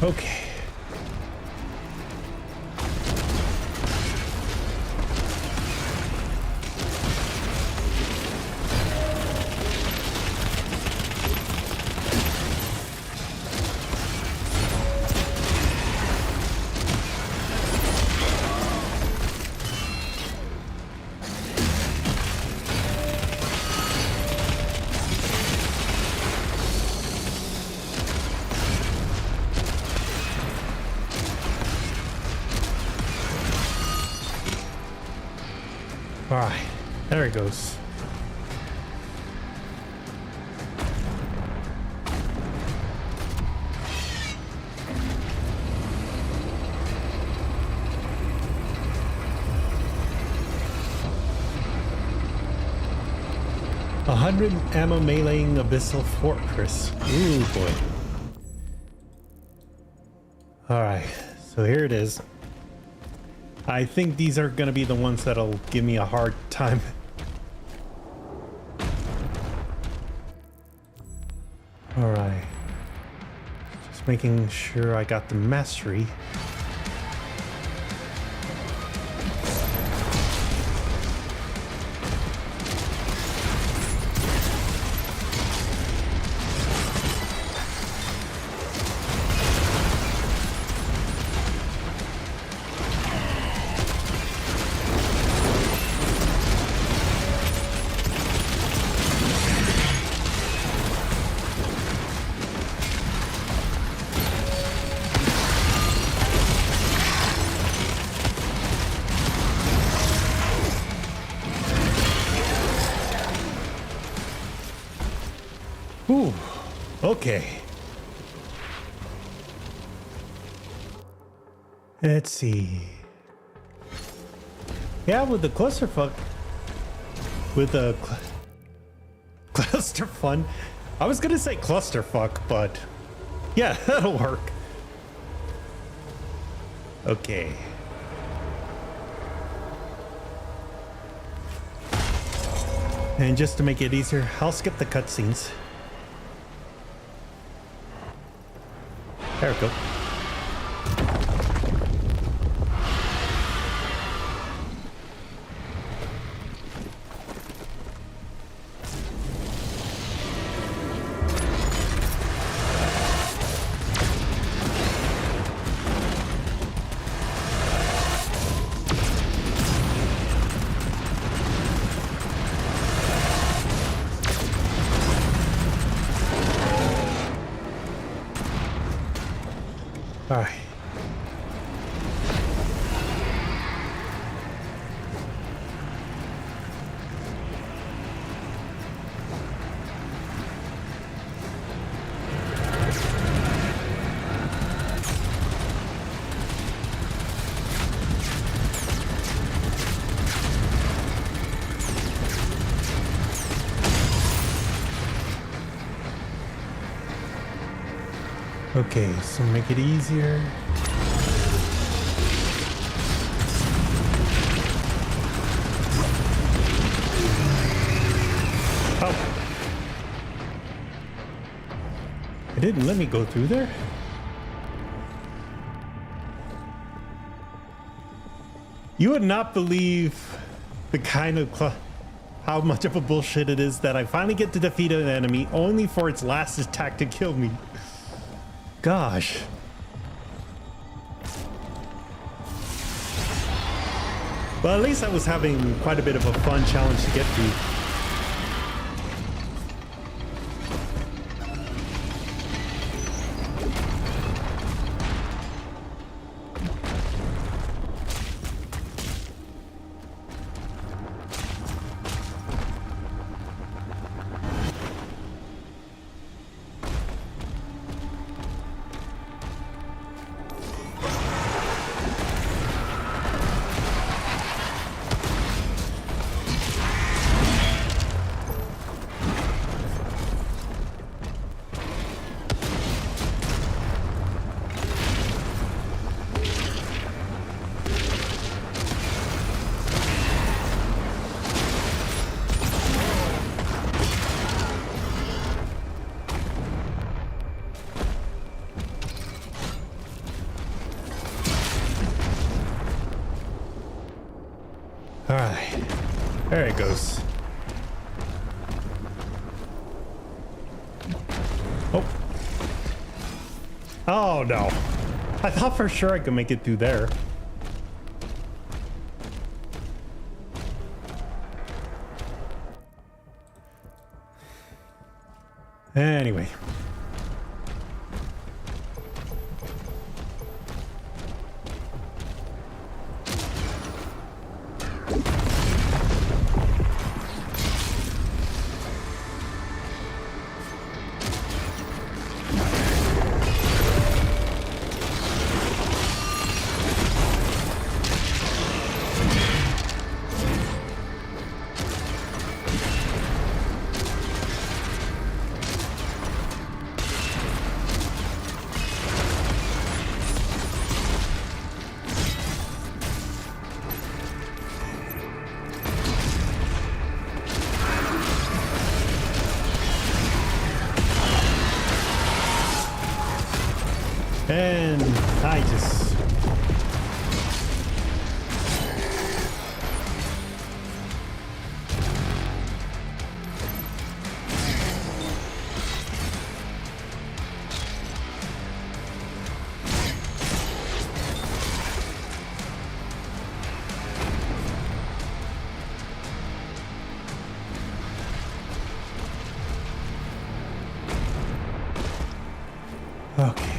Okay. All right, there it goes. A 100 ammo meleeing abyssal fortress. Ooh boy. All right, so here it is. I think these are gonna be the ones that'll give me a hard time. All right. Just making sure I got the mastery. Ooh, okay. Let's see. Yeah, with the clusterfuck. With the cluster fun. I was gonna say clusterfuck, but yeah, that'll work. Okay. And just to make it easier, I'll skip the cutscenes. There we go. All right. Okay, so make it easier. Oh. It didn't let me go through there? You would not believe the kind of how much of a bullshit it is that I finally get to defeat an enemy only for its last attack to kill me. Gosh. Well, at least I was having quite a bit of a fun challenge to get through. All right, there it goes. Oh. Oh no. I thought for sure I could make it through there. Anyway. And I just... Okay.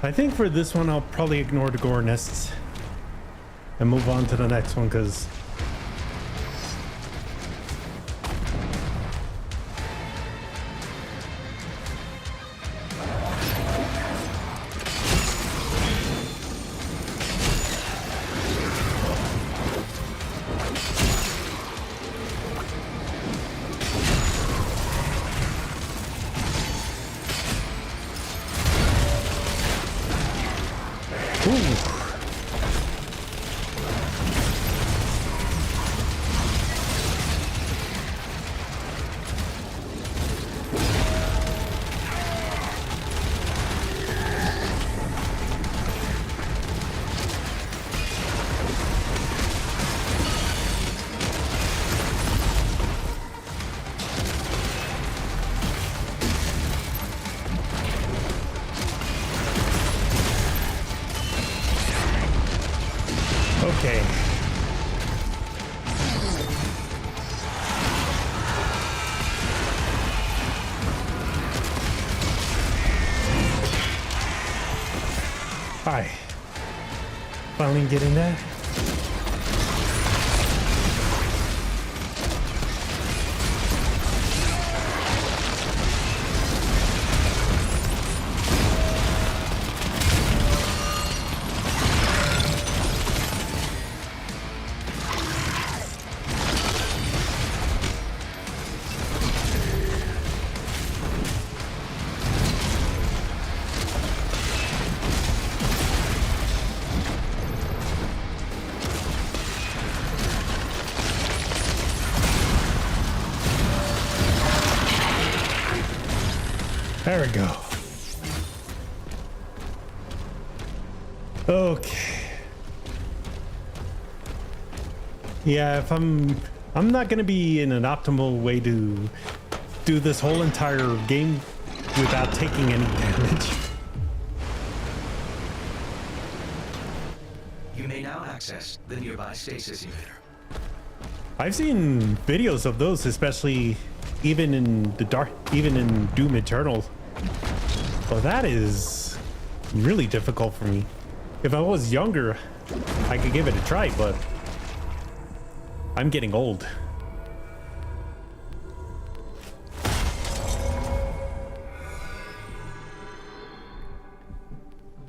I think for this one, I'll probably ignore the gore nests and move on to the next one, because okay. Finally getting that. There we go. Okay. Yeah, if I'm not gonna be in an optimal way to do this whole entire game without taking any damage. You may now access the nearby stasis emitter. I've seen videos of those, especially even in the dark, even in Doom Eternal. Well, that is really difficult for me. If I was younger, I could give it a try, but I'm getting old.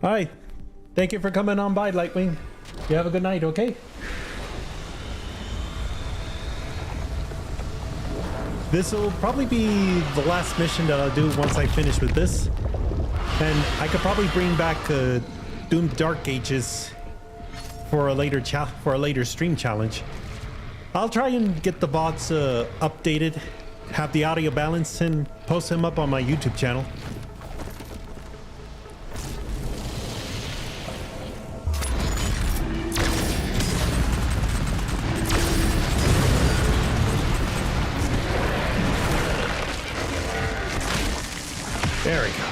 Hi, thank you for coming on by, Lightwing. You have a good night, okay? This will probably be the last mission that I'll do once I finish with this. And I could probably bring back Doom Dark Ages for a later stream challenge. I'll try and get the bots updated, have the audio balanced, and post them up on my YouTube channel. There we go.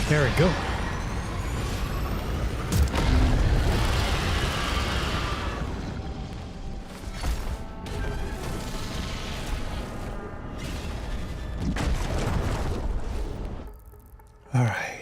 There we go. All right.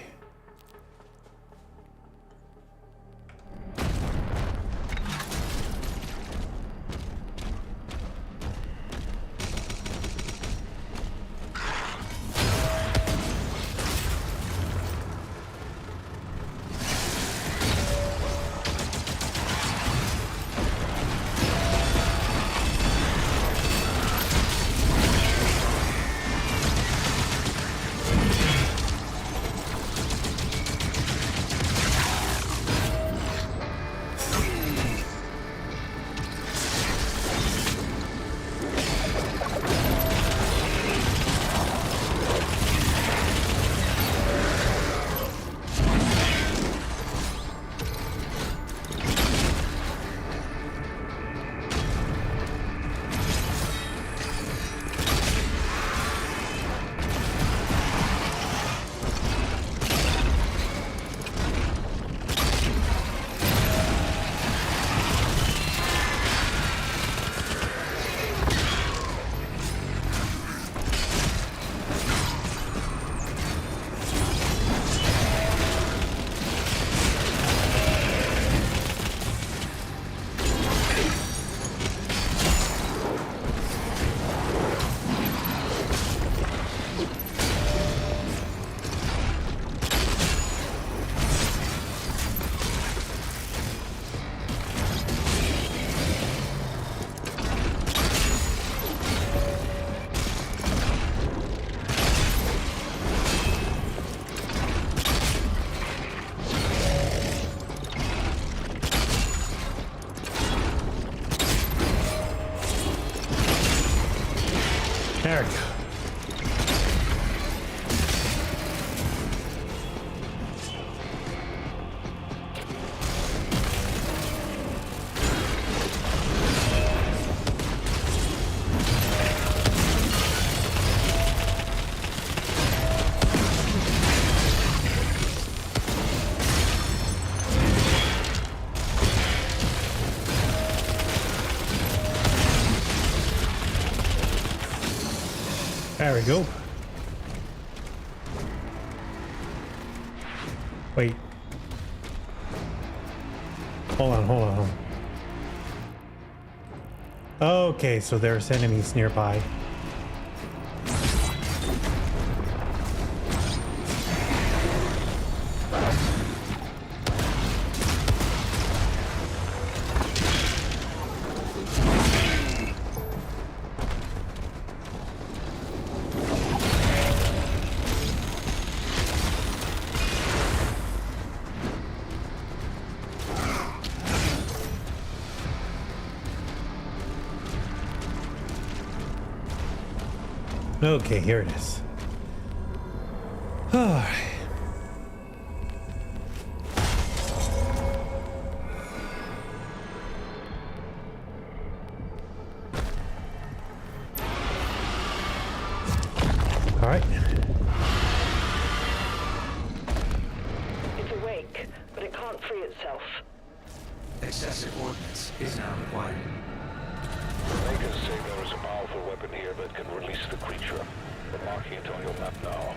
There we go. There we go. Wait. Hold on. Okay, so there's enemies nearby. Okay, here it is. All right. All right. It's awake, but it can't free itself. Excessive ordnance is now required. The Makers say there is a powerful weapon here that can release the creature. We're marking it on your map now.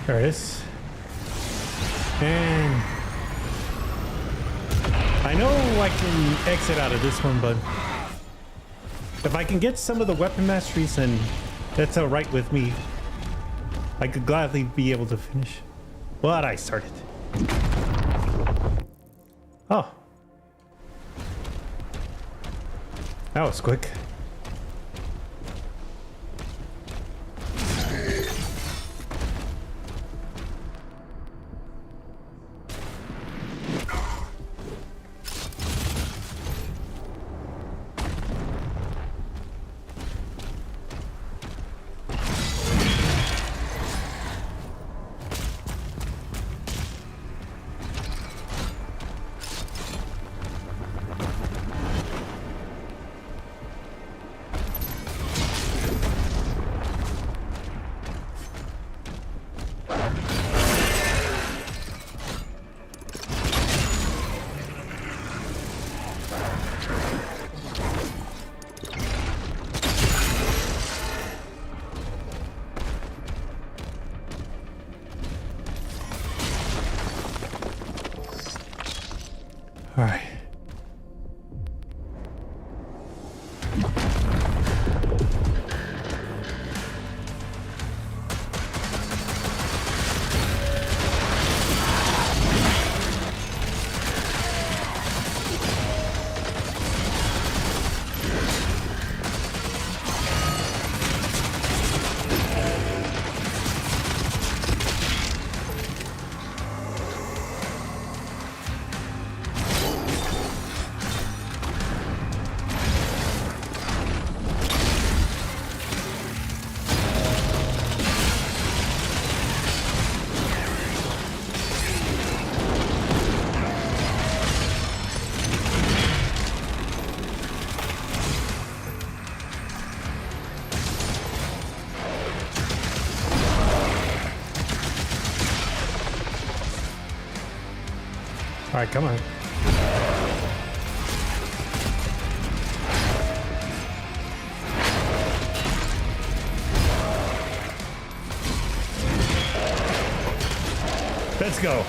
There it is. And I know I can exit out of this one, but if I can get some of the weapon masteries, then that's all right with me. I could gladly be able to finish what I started. Oh. That was quick. All right. All right, come on. Let's go.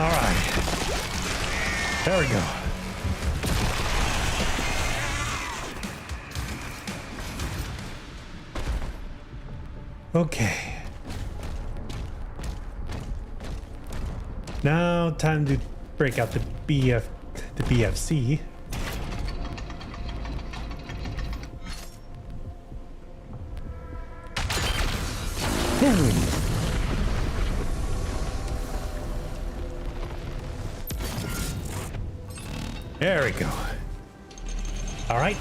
All right. There we go. Okay. Now time to break out the BFC. There we go. All right.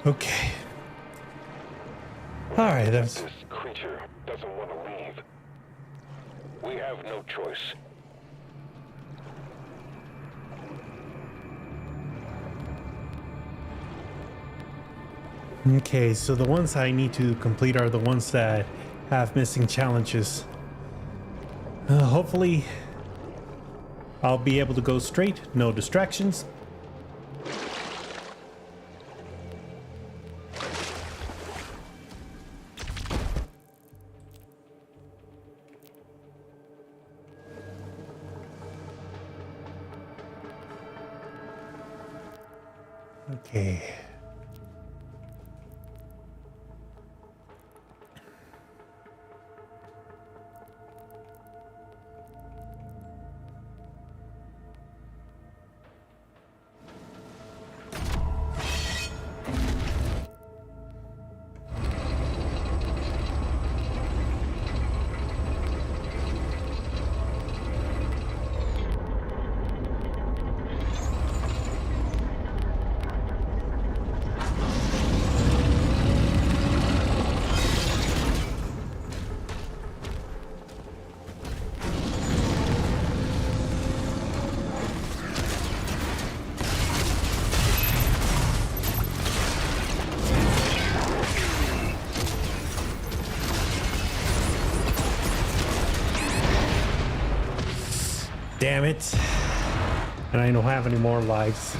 Okay. All right, that's... This creature doesn't want to leave. We have no choice. Okay, so the ones I need to complete are the ones that have missing challenges. Hopefully, I'll be able to go straight, no distractions. Okay. Damn it. And I don't have any more lives.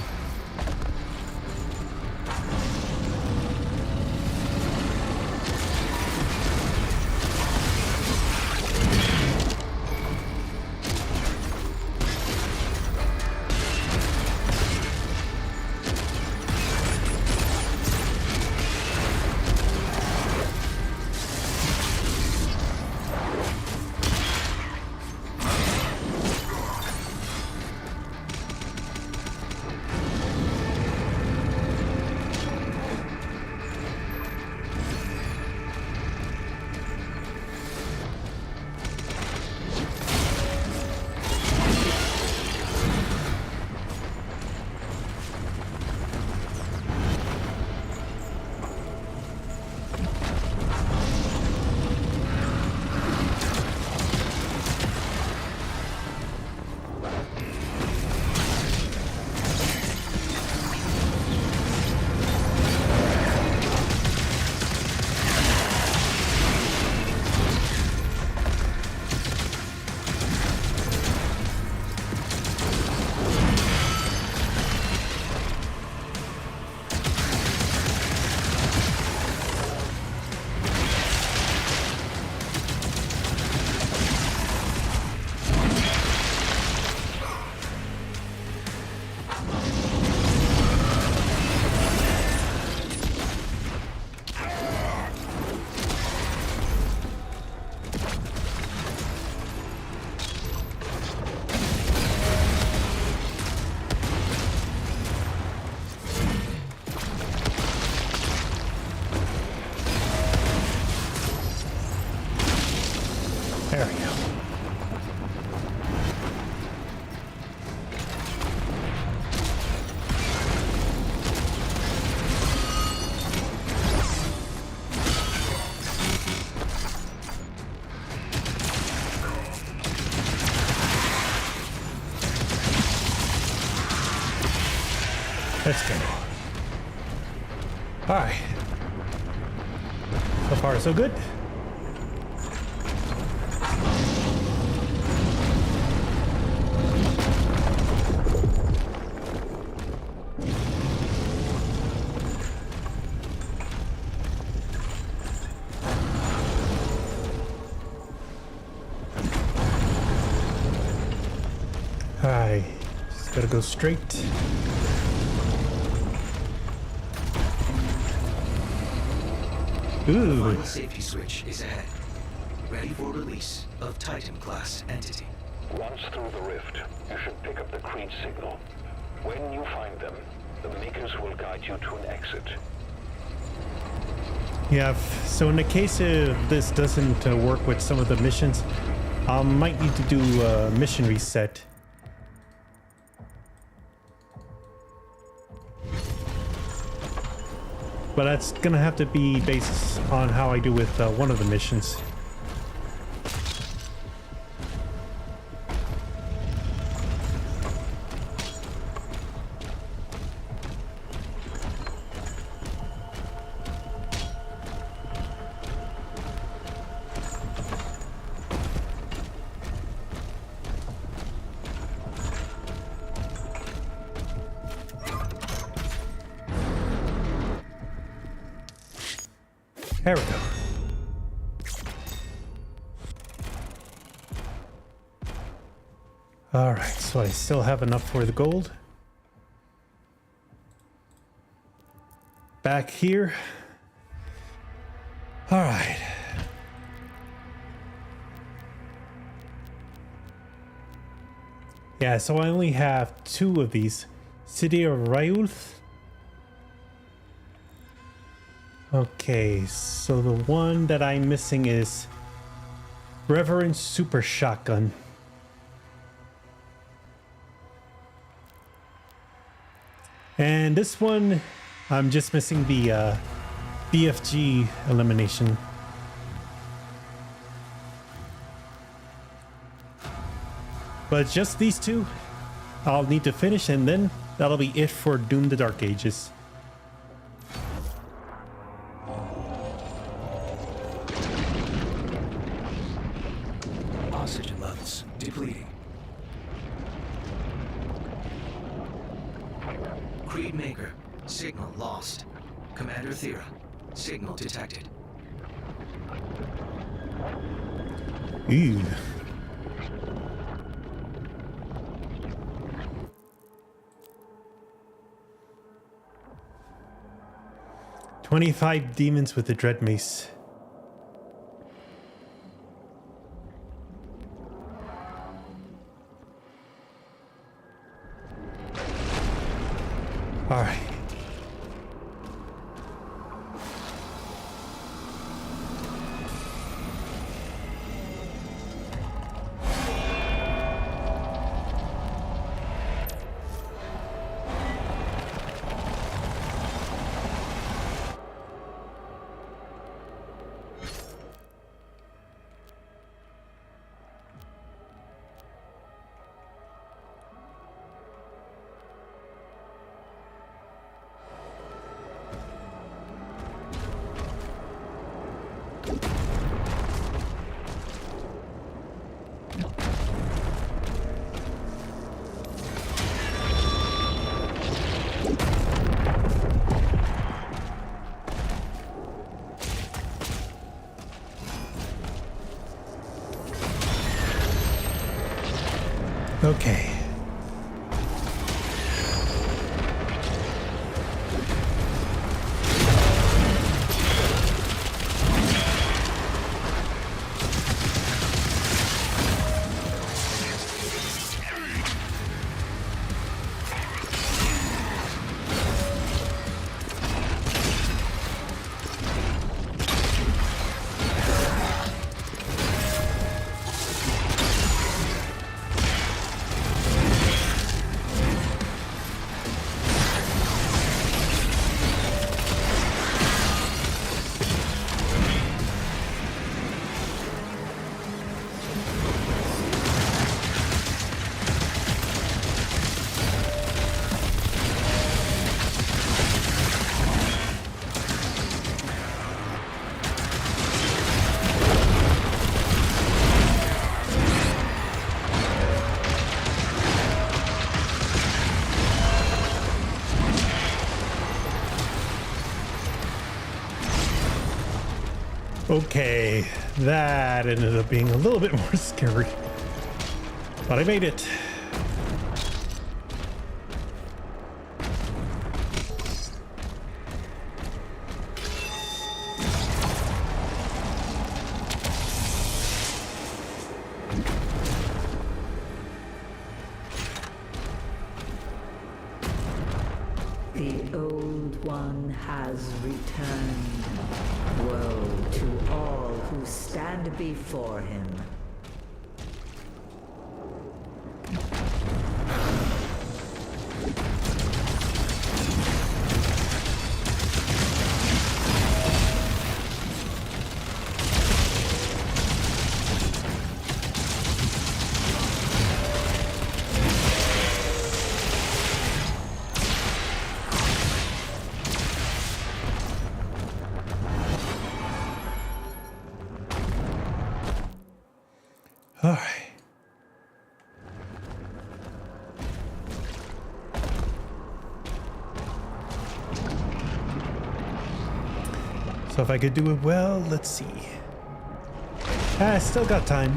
Let's go. All right. So far, so good. All right. Just gotta go straight. Ooh. Final safety switch is ahead. Ready for release of Titan-class entity. Once through the rift, you should pick up the Creed signal. When you find them, the Makers will guide you to an exit. Yeah, so in the case of this doesn't work with some of the missions, I might need to do a mission reset. But that's gonna have to be based on how I do with one of the missions. There we go. All right, so I still have enough for the gold. Back here. All right. Yeah, so I only have 2 of these. City of Ryulth. Okay, so the one that I'm missing is Reverend Super Shotgun. And this one, I'm just missing the BFG elimination. But just these 2, I'll need to finish, and then that'll be it for Doom the Dark Ages. Oxygen levels depleting. Creed Maker, signal lost. Commander Thera, signal detected. Ooh. "25 demons with the Dread Mace." All right. Okay, that ended up being a little bit more scary, but I made it. The Old One has returned. Woe to all who stand before him. All right. So if I could do it well, let's see. I still got time.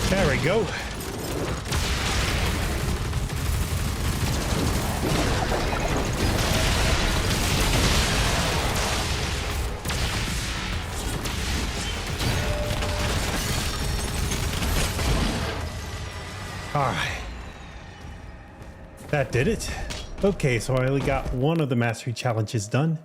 There we go. All right. That did it. Okay, so I only got one of the mastery challenges done.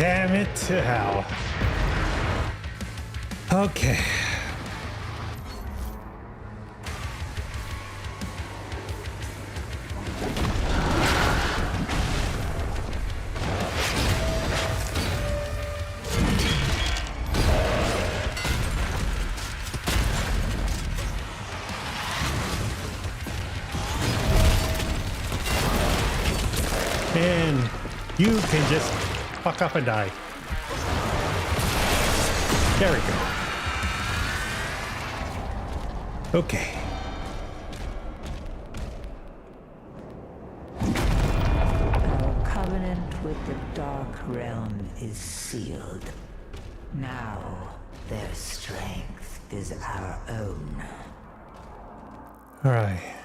Damn it to hell. Okay. And you can just fuck up and die. There we go. Okay. Our covenant with the Dark Realm is sealed. Now, their strength is our own. All right.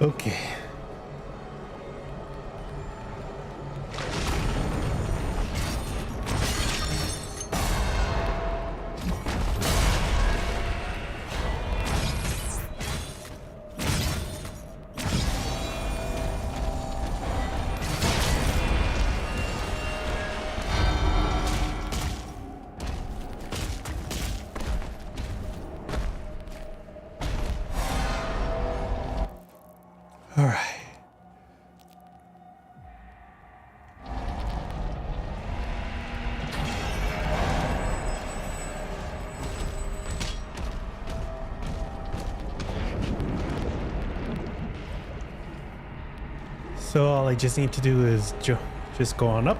Okay. All right. So all I just need to do is just go on up.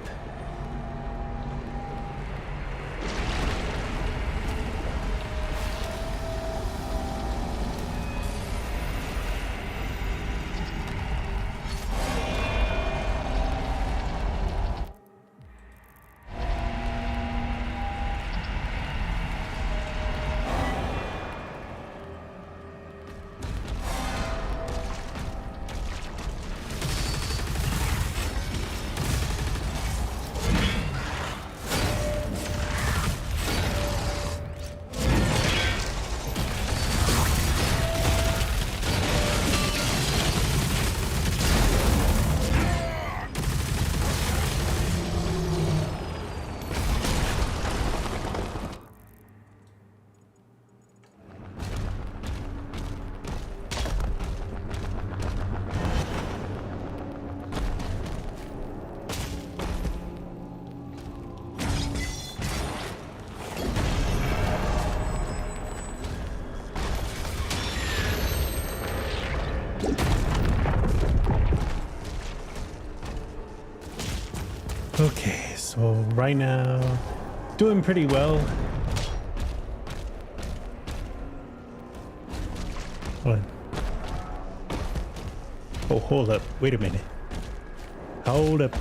Okay, so right now, doing pretty well. Hold on. Oh, hold up. Wait a minute. Hold up.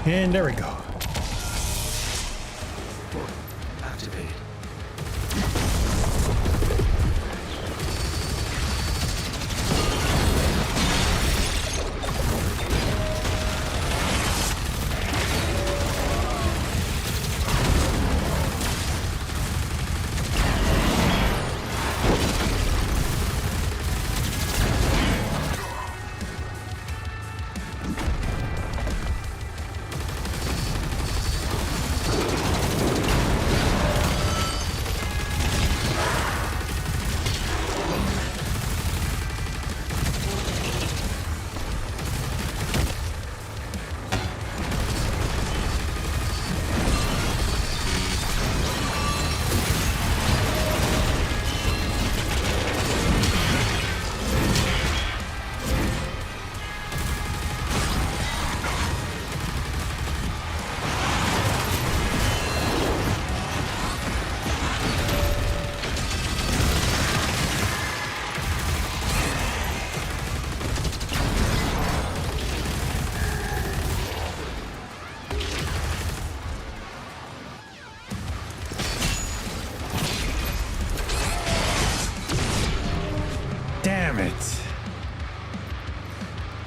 And there we go. Portal activated.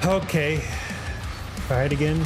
Okay. Try it again.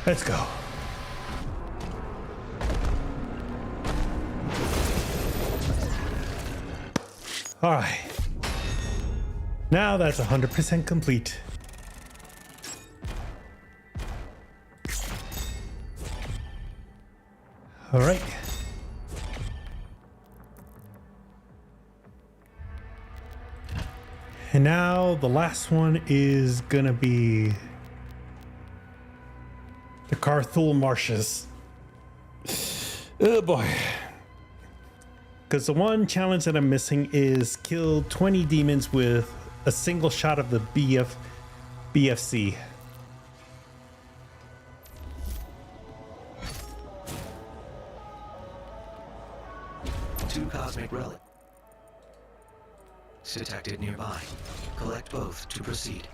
Let's go. All right. Now that's 100% complete. All right. And now the last one is gonna be the Carthul Marshes. Oh boy. Because the one challenge that I'm missing is kill 20 demons with a single shot of the BFC. Two cosmic relics detected nearby. Collect both to proceed.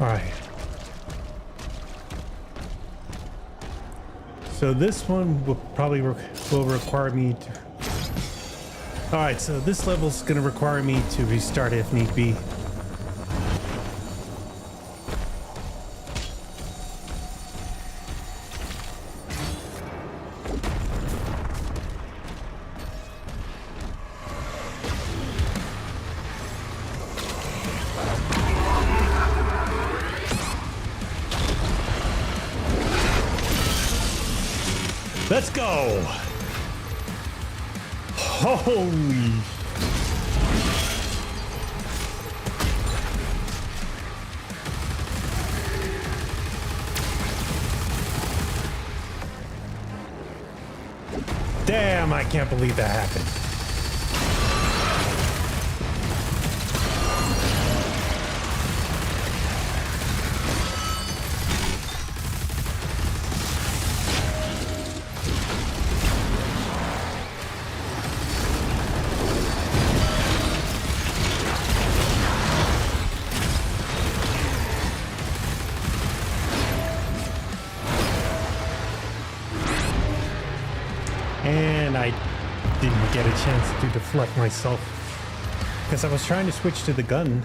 All right. So this one will probably will require me to. All right, so this level is going to require me to restart if need be. Let's go. Holy. Damn, I can't believe that happened. And I didn't get a chance to deflect myself because I was trying to switch to the gun.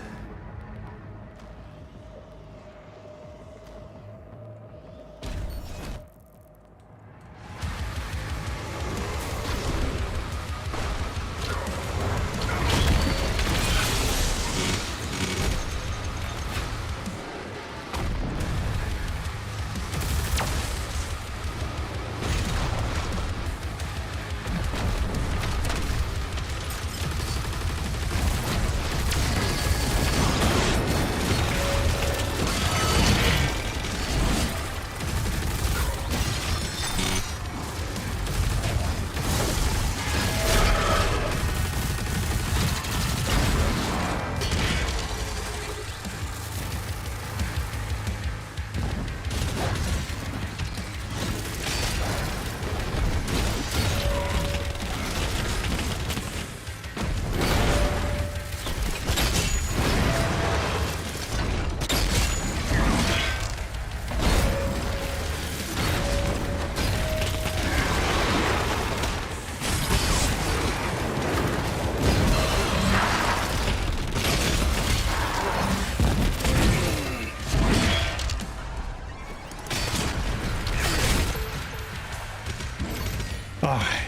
Ah.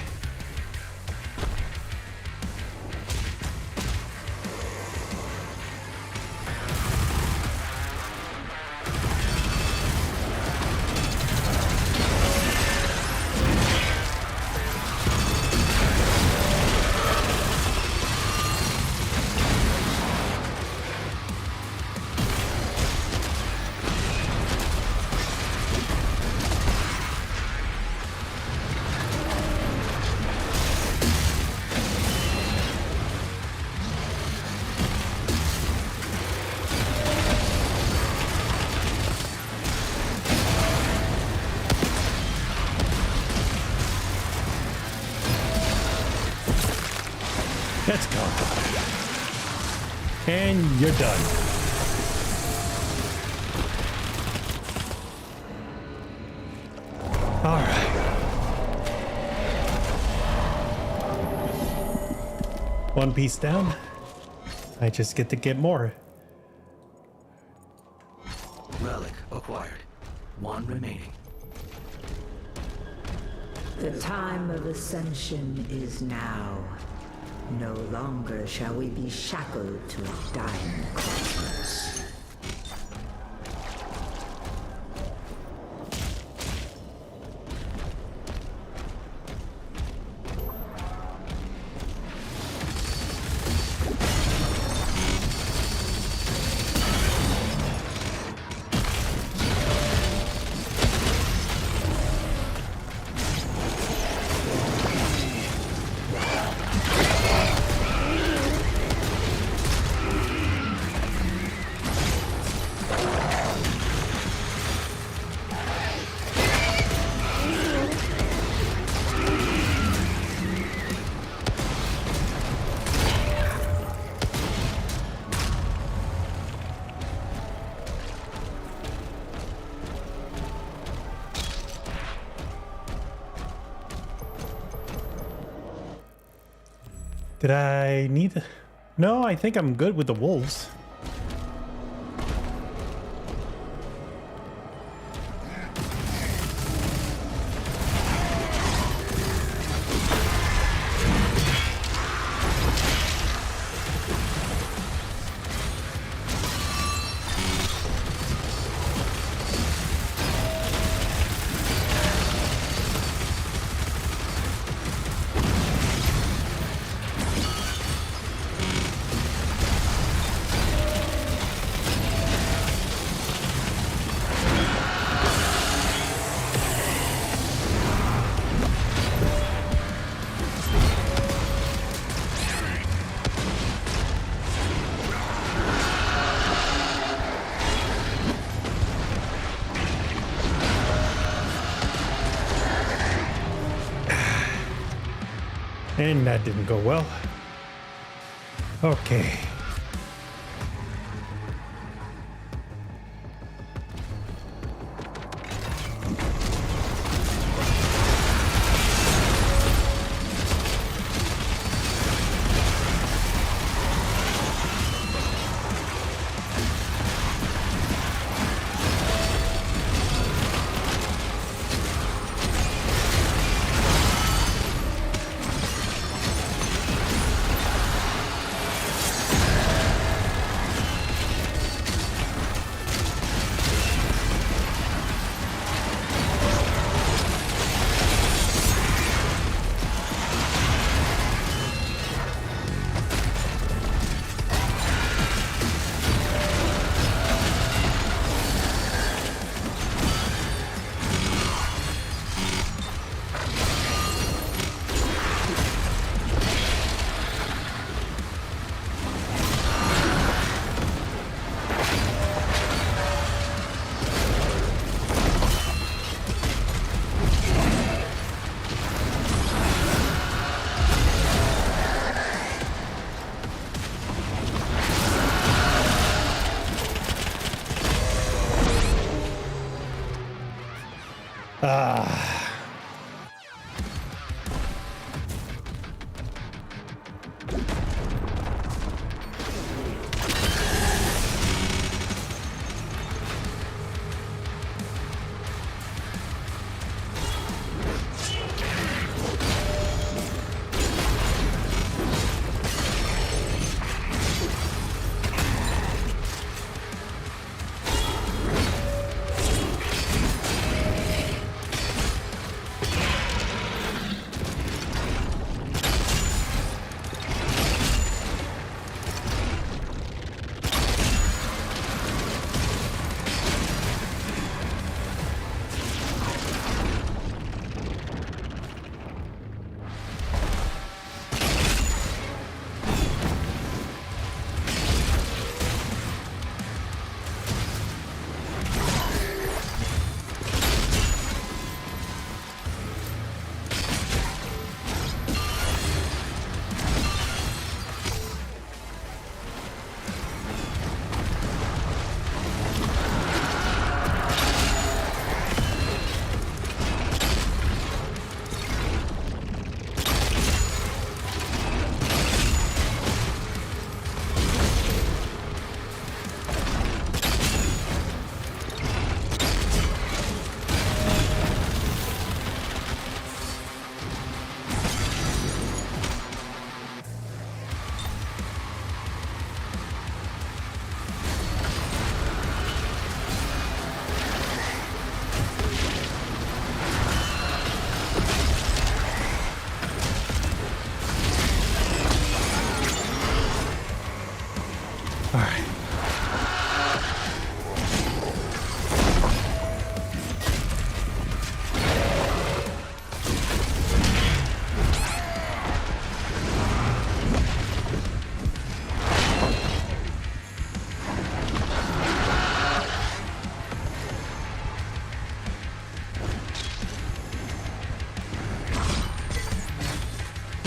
Let's go. And you're done. All right. One piece down. I just get to get more. Relic acquired. One remaining. The time of ascension is now. No longer shall we be shackled to a dying cosmos. Did I need... No, I think I'm good with the wolves. And that didn't go well. Okay.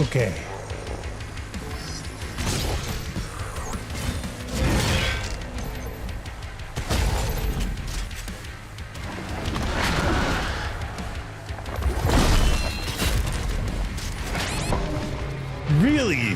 Okay. Really?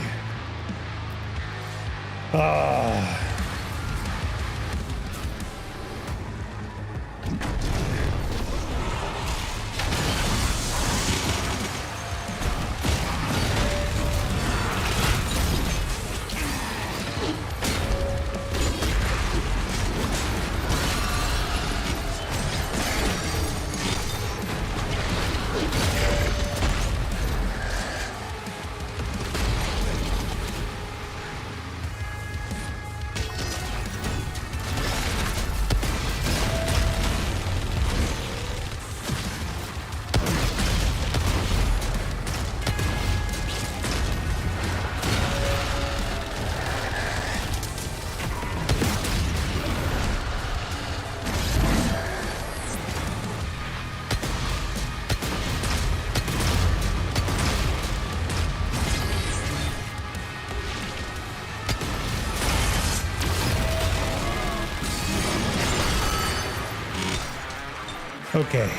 Okay.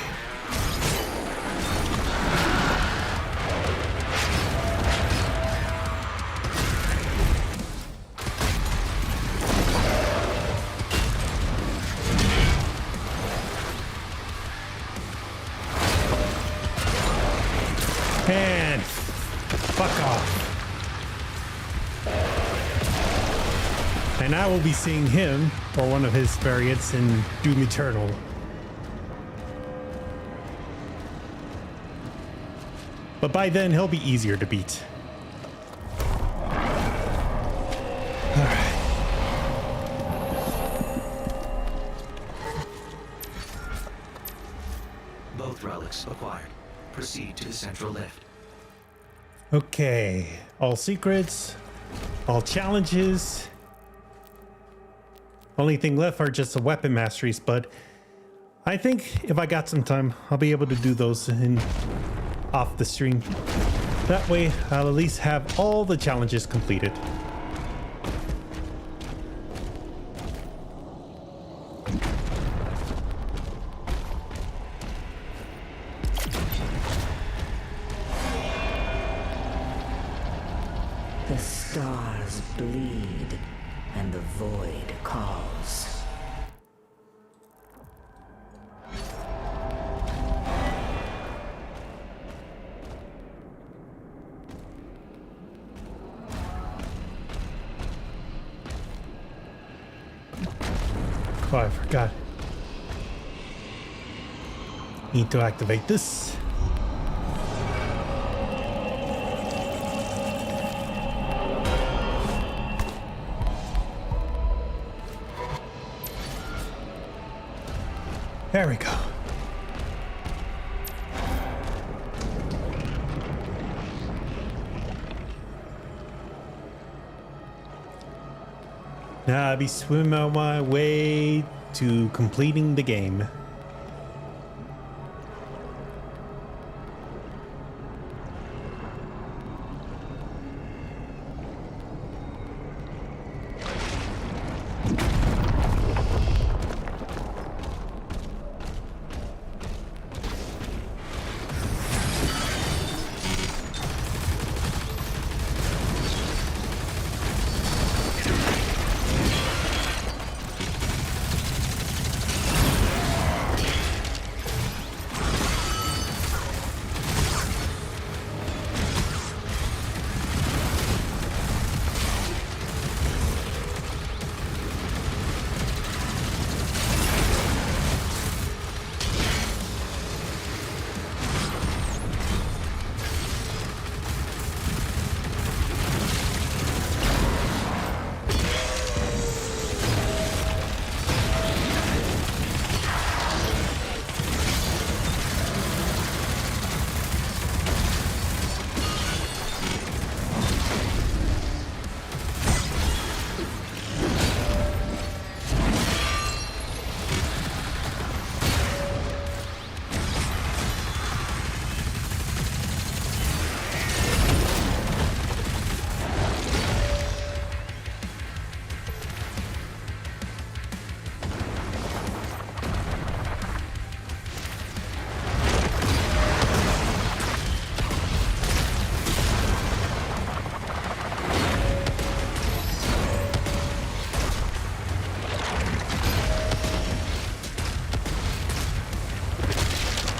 And fuck off. And I will be seeing him, or one of his variants, in Doom Eternal. But by then, he'll be easier to beat. Alright. Both relics acquired. Proceed to the central lift. Okay. All secrets, all challenges. Only thing left are just the weapon masteries, but I think if I got some time, I'll be able to do those off the stream. That way, I'll at least have all the challenges completed. The stars bleed, and the void calls. Oh, I forgot. Need to activate this. There we go. Now I'll be swimming on my way to completing the game.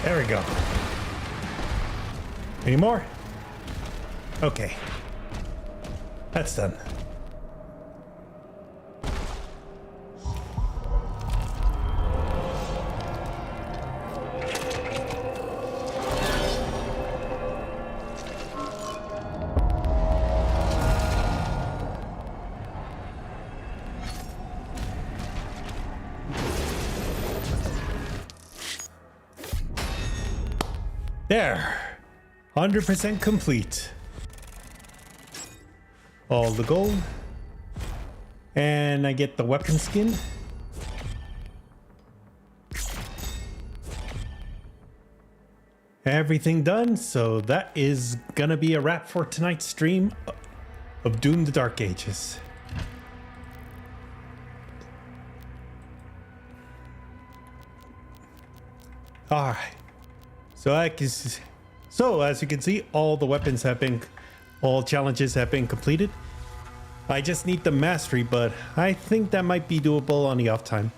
There we go. Any more? Okay. That's done. There, 100% complete. All the gold. And I get the weapon skin. Everything done, so that is gonna be a wrap for tonight's stream of Doom: The Dark Ages. All right. So as you can see, all the weapons have been, all challenges have been completed. I just need the mastery, but I think that might be doable on the off time.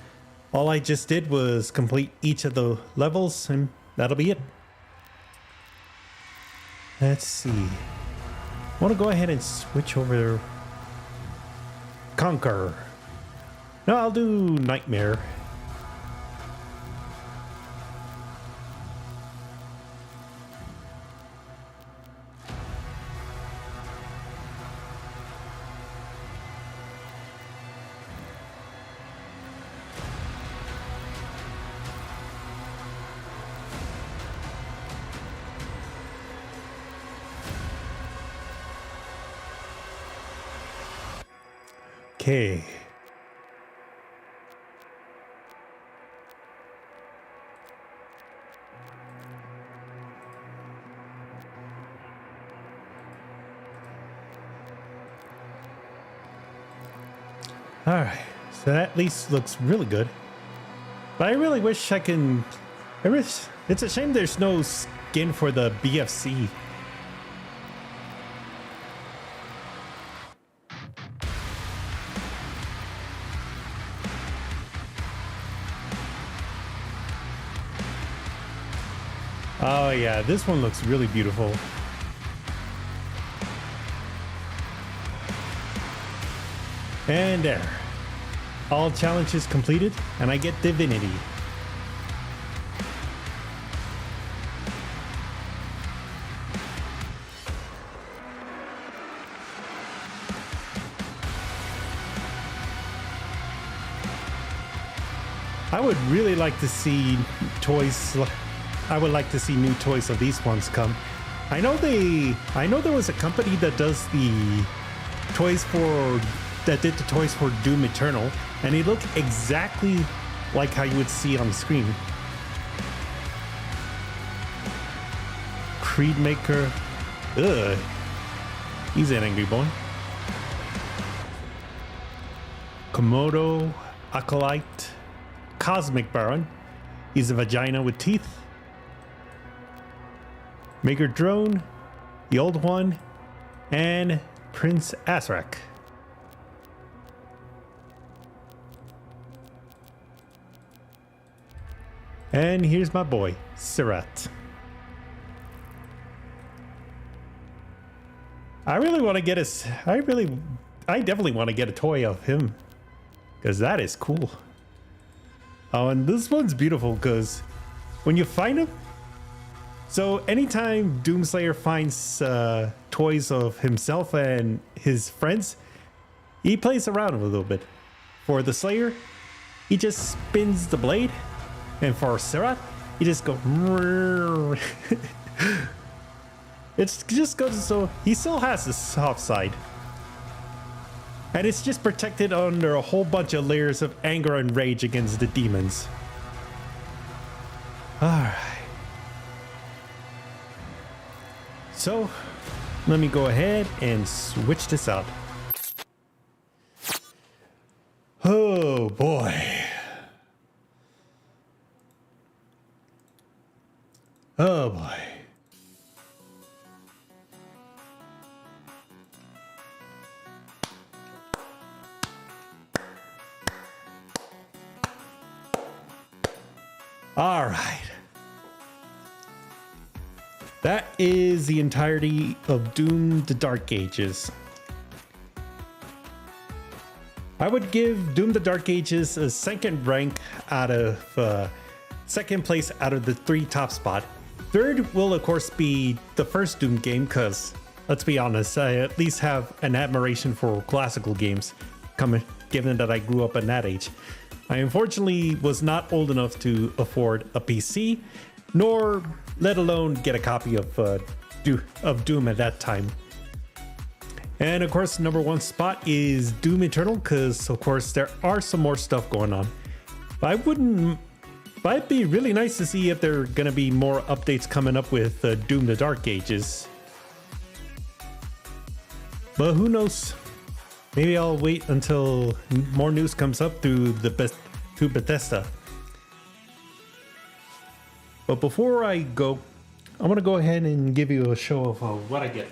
All I just did was complete each of the levels, and that'll be it. Let's see. I want to go ahead and switch over Conquer. No, I'll do Nightmare. Okay. All right, so that at least looks really good. But I really wish I can. It's a shame there's no skin for the BFC. Oh yeah, this one looks really beautiful. And there. All challenges completed, and I get Divinity. I would really like to see toys. I would like to see new toys of these ones come. I know there was a company that does the toys that did the toys for Doom Eternal, and they look exactly like how you would see on the screen. Creedmaker. Ugh. He's an angry boy. Komodo, Acolyte, Cosmic Baron. He's a vagina with teeth. Maker Drone, the Old One, and Prince Azrak. And here's my boy, Sirat. I really want to get I definitely want to get a toy of him, because that is cool. Oh, and this one's beautiful because when you find him, so anytime Doomslayer finds toys of himself and his friends, he plays around a little bit. For the Slayer, he just spins the blade, and for Sirat, he just goes. It just goes so he still has the soft side, and it's just protected under a whole bunch of layers of anger and rage against the demons. All right. So, let me go ahead and switch this out. Oh boy. Oh boy. All right. That is the entirety of Doom: The Dark Ages. I would give Doom: The Dark Ages a second rank out of second place out of the 3 top spot. Third will of course be the first Doom game, because let's be honest, I at least have an admiration for classical games, given that I grew up in that age. I unfortunately was not old enough to afford a PC, nor let alone get a copy of Doom at that time. And of course, number 1 spot is Doom Eternal, because of course there are some more stuff going on. It'd be really nice to see if there are gonna be more updates coming up with Doom: The Dark Ages. But who knows? Maybe I'll wait until more news comes up through Bethesda. But before I go, I'm gonna go ahead and give you a show of what I get.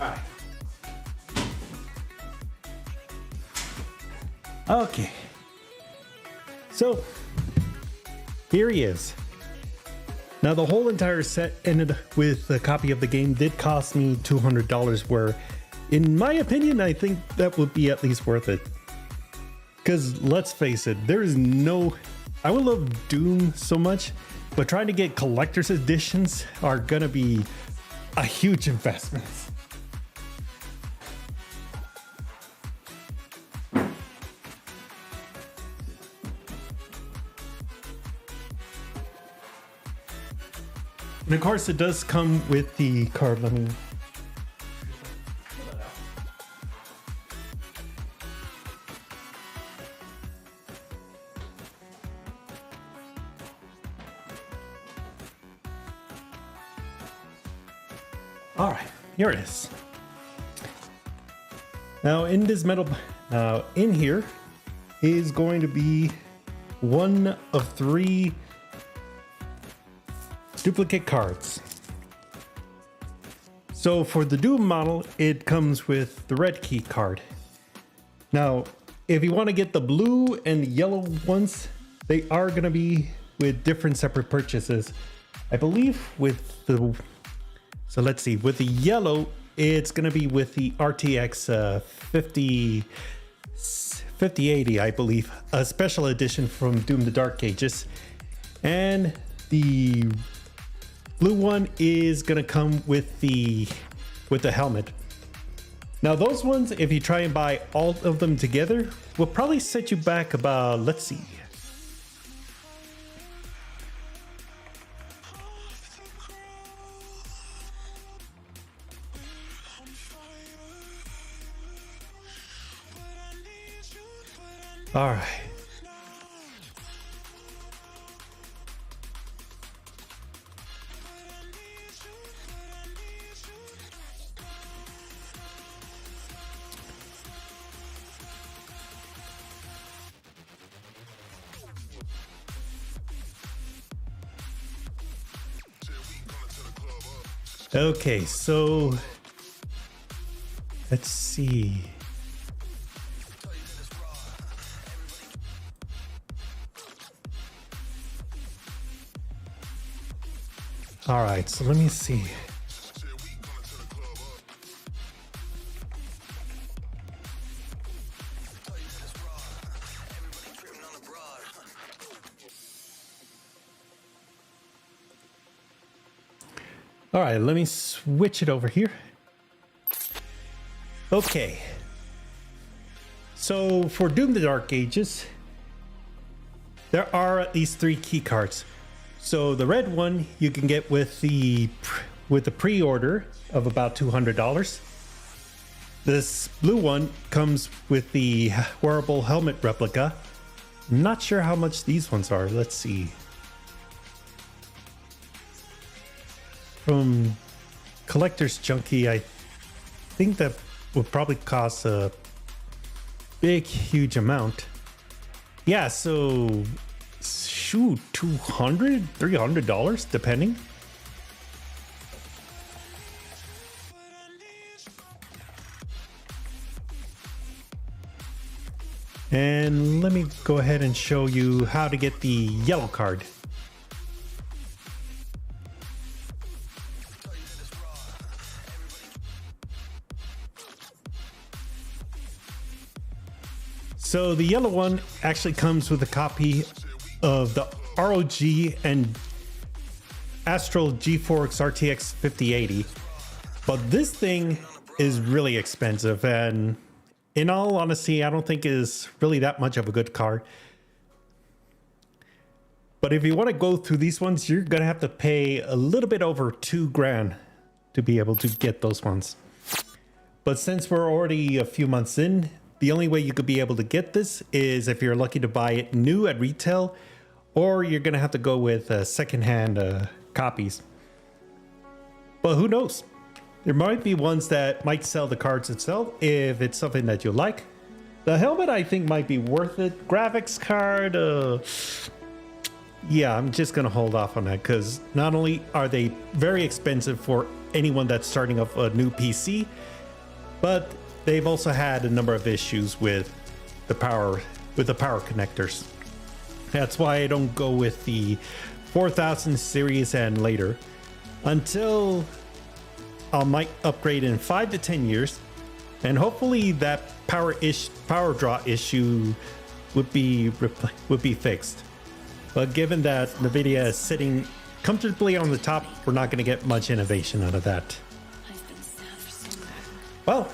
Alright. Okay. So, here he is. Now, the whole entire set ended with a copy of the game did cost me $200, where, in my opinion, I think that would be at least worth it. Because, let's face it, there is no... I would love Doom so much, but trying to get collector's editions are gonna be a huge investment. And of course, it does come with the card. Let me. All right, here it is. Now, in this metal, in here is going to be one of 3 duplicate cards. So for the Doom model, it comes with the red key card. Now, if you want to get the blue and yellow ones, they are going to be with different separate purchases. I believe with the... So let's see, with the yellow, it's going to be with the RTX 5080, I believe, a special edition from Doom the Dark Ages. And the blue one is gonna come with the helmet. Now those ones, if you try and buy all of them together, will probably set you back about, let's see. All right. Okay, so let's see. All right, so let me see. All right, let me switch it over here. Okay. So for Doom the Dark Ages, there are at least 3 key cards. So the red one you can get with the pre-order of about $200. This blue one comes with the wearable helmet replica. Not sure how much these ones are. Let's see. From Collector's Junkie, I think that would probably cost a big, huge amount. Yeah, so shoot, $200, $300, depending. And let me go ahead and show you how to get the yellow card. So the yellow one actually comes with a copy of the ROG and Astral GeForce RTX 5080, but this thing is really expensive, and in all honesty, I don't think is really that much of a good card. But if you want to go through these ones, you're going to have to pay a little bit over $2,000 to be able to get those ones. But since we're already a few months in, the only way you could be able to get this is if you're lucky to buy it new at retail, or you're going to have to go with secondhand copies. But who knows? There might be ones that might sell the cards itself if it's something that you like. The helmet I think might be worth it. Graphics card, yeah, I'm just gonna hold off on that because not only are they very expensive for anyone that's starting up a new PC, but they've also had a number of issues with the power connectors. That's why I don't go with the 4000 series and later until I might upgrade in 5 to 10 years, and hopefully that power draw issue would be fixed. But given that NVIDIA is sitting comfortably on the top, we're not going to get much innovation out of that. Well,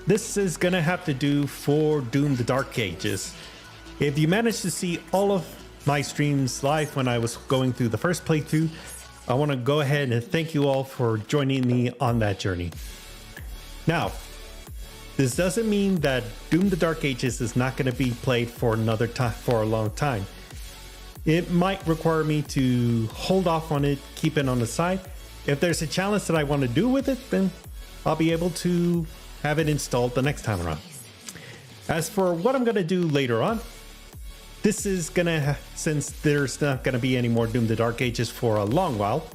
this is going to have to do for Doom: The Dark Ages. If you managed to see all of my streams live when I was going through the first playthrough, I want to go ahead and thank you all for joining me on that journey. Now, this doesn't mean that Doom: The Dark Ages is not going to be played for a long time. It might require me to hold off on it, keep it on the side. If there's a challenge that I want to do with it, then I'll be able to have it installed the next time around. As for what I'm going to do later on, this is gonna, since there's not going to be any more Doom: The Dark Ages for a long while,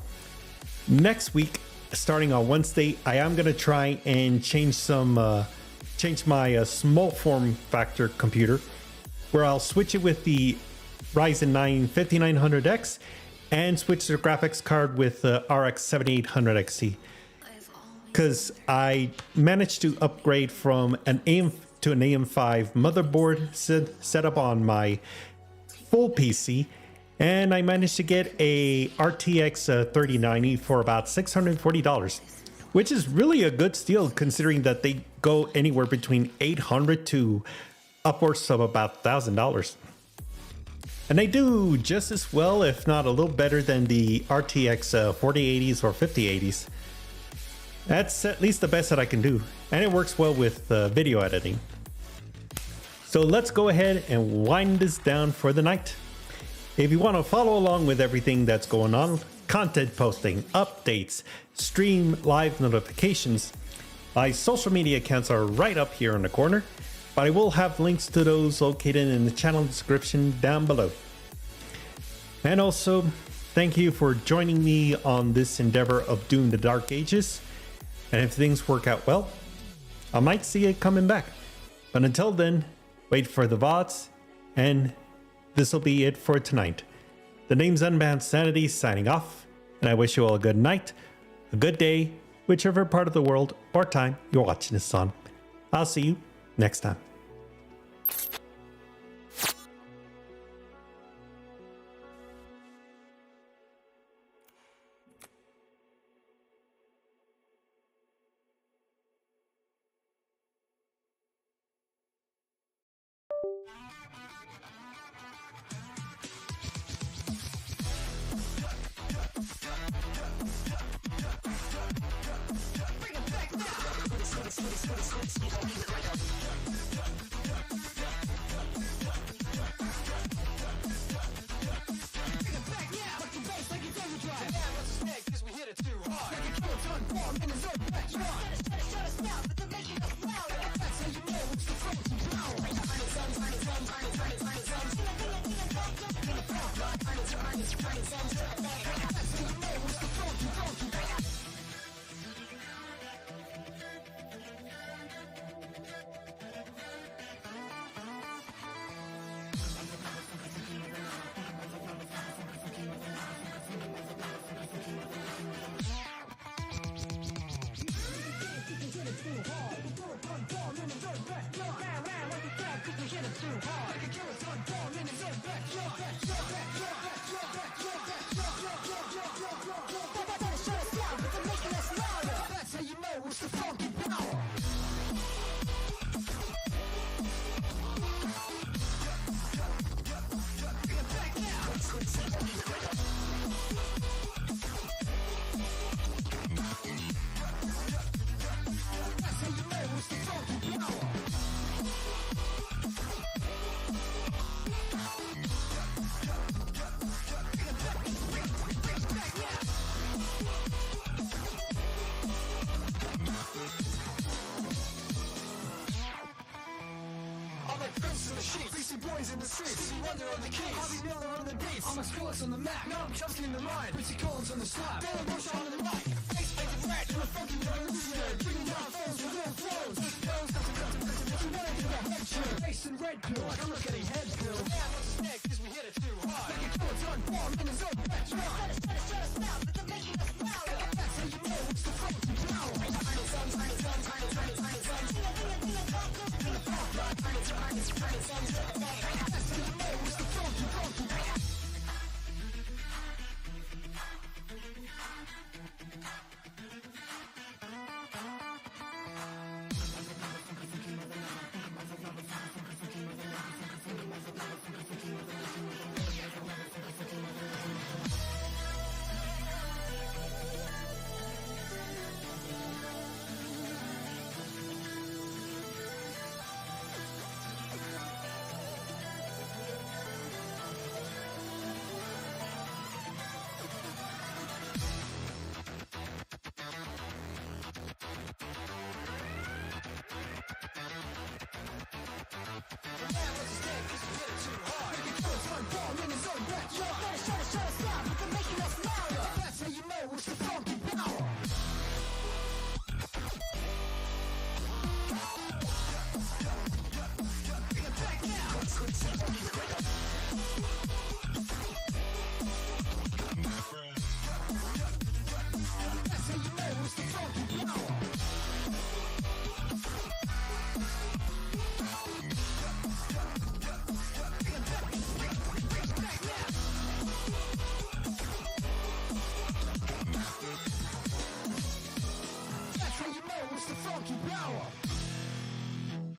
next week, starting on Wednesday, I am going to try and change my small form factor computer, where I'll switch it with the Ryzen 9 5900X and switch the graphics card with the RX 7800 XT. Because I managed to upgrade from an AM to an AM5 motherboard set up on my full PC, and I managed to get a RTX 3090 for about $640, which is really a good steal considering that they go anywhere between $800 to upwards of about $1,000. And they do just as well, if not a little better, than the RTX 4080s or 5080s. That's at least the best that I can do, and it works well with video editing. So let's go ahead and wind this down for the night. If you want to follow along with everything that's going on, content posting, updates, stream live notifications, my social media accounts are right up here in the corner, but I will have links to those located in the channel description down below. And also, thank you for joining me on this endeavor of Doom: The Dark Ages. And if things work out well, I might see it coming back. But until then, wait for the VODs, and this will be it for tonight. The name's Unbound Sanity signing off, and I wish you all a good night, a good day, whichever part of the world or time you're watching this on. I'll see you next time. the sheets. Greasy boys in the streets. Stevie Wonder on the keys. Harvey Miller on the beats. I'm a squirrels on the map. Now I'm Chomsky in the line. Richie Collins on the slap. Dylan Bush on the mic. Face painted red. I'm a funky revolutionary. Bringing down foes with real flows. Girls got to run into the head chill. Face and red pill. Like I'm not getting head pill. Yeah, I'm not a snake cause we hit it too hard. Make it go, it's on form in his own retro. Shut us down, but they're making us loud. That's how you know it's the funky power. Tiny son, tiny son, tiny, tiny, tiny son. That's how you know it's the funky, funky power. That's how you know it's the funky power. That's how you know it's the funky power. That's how you know it's the funky power.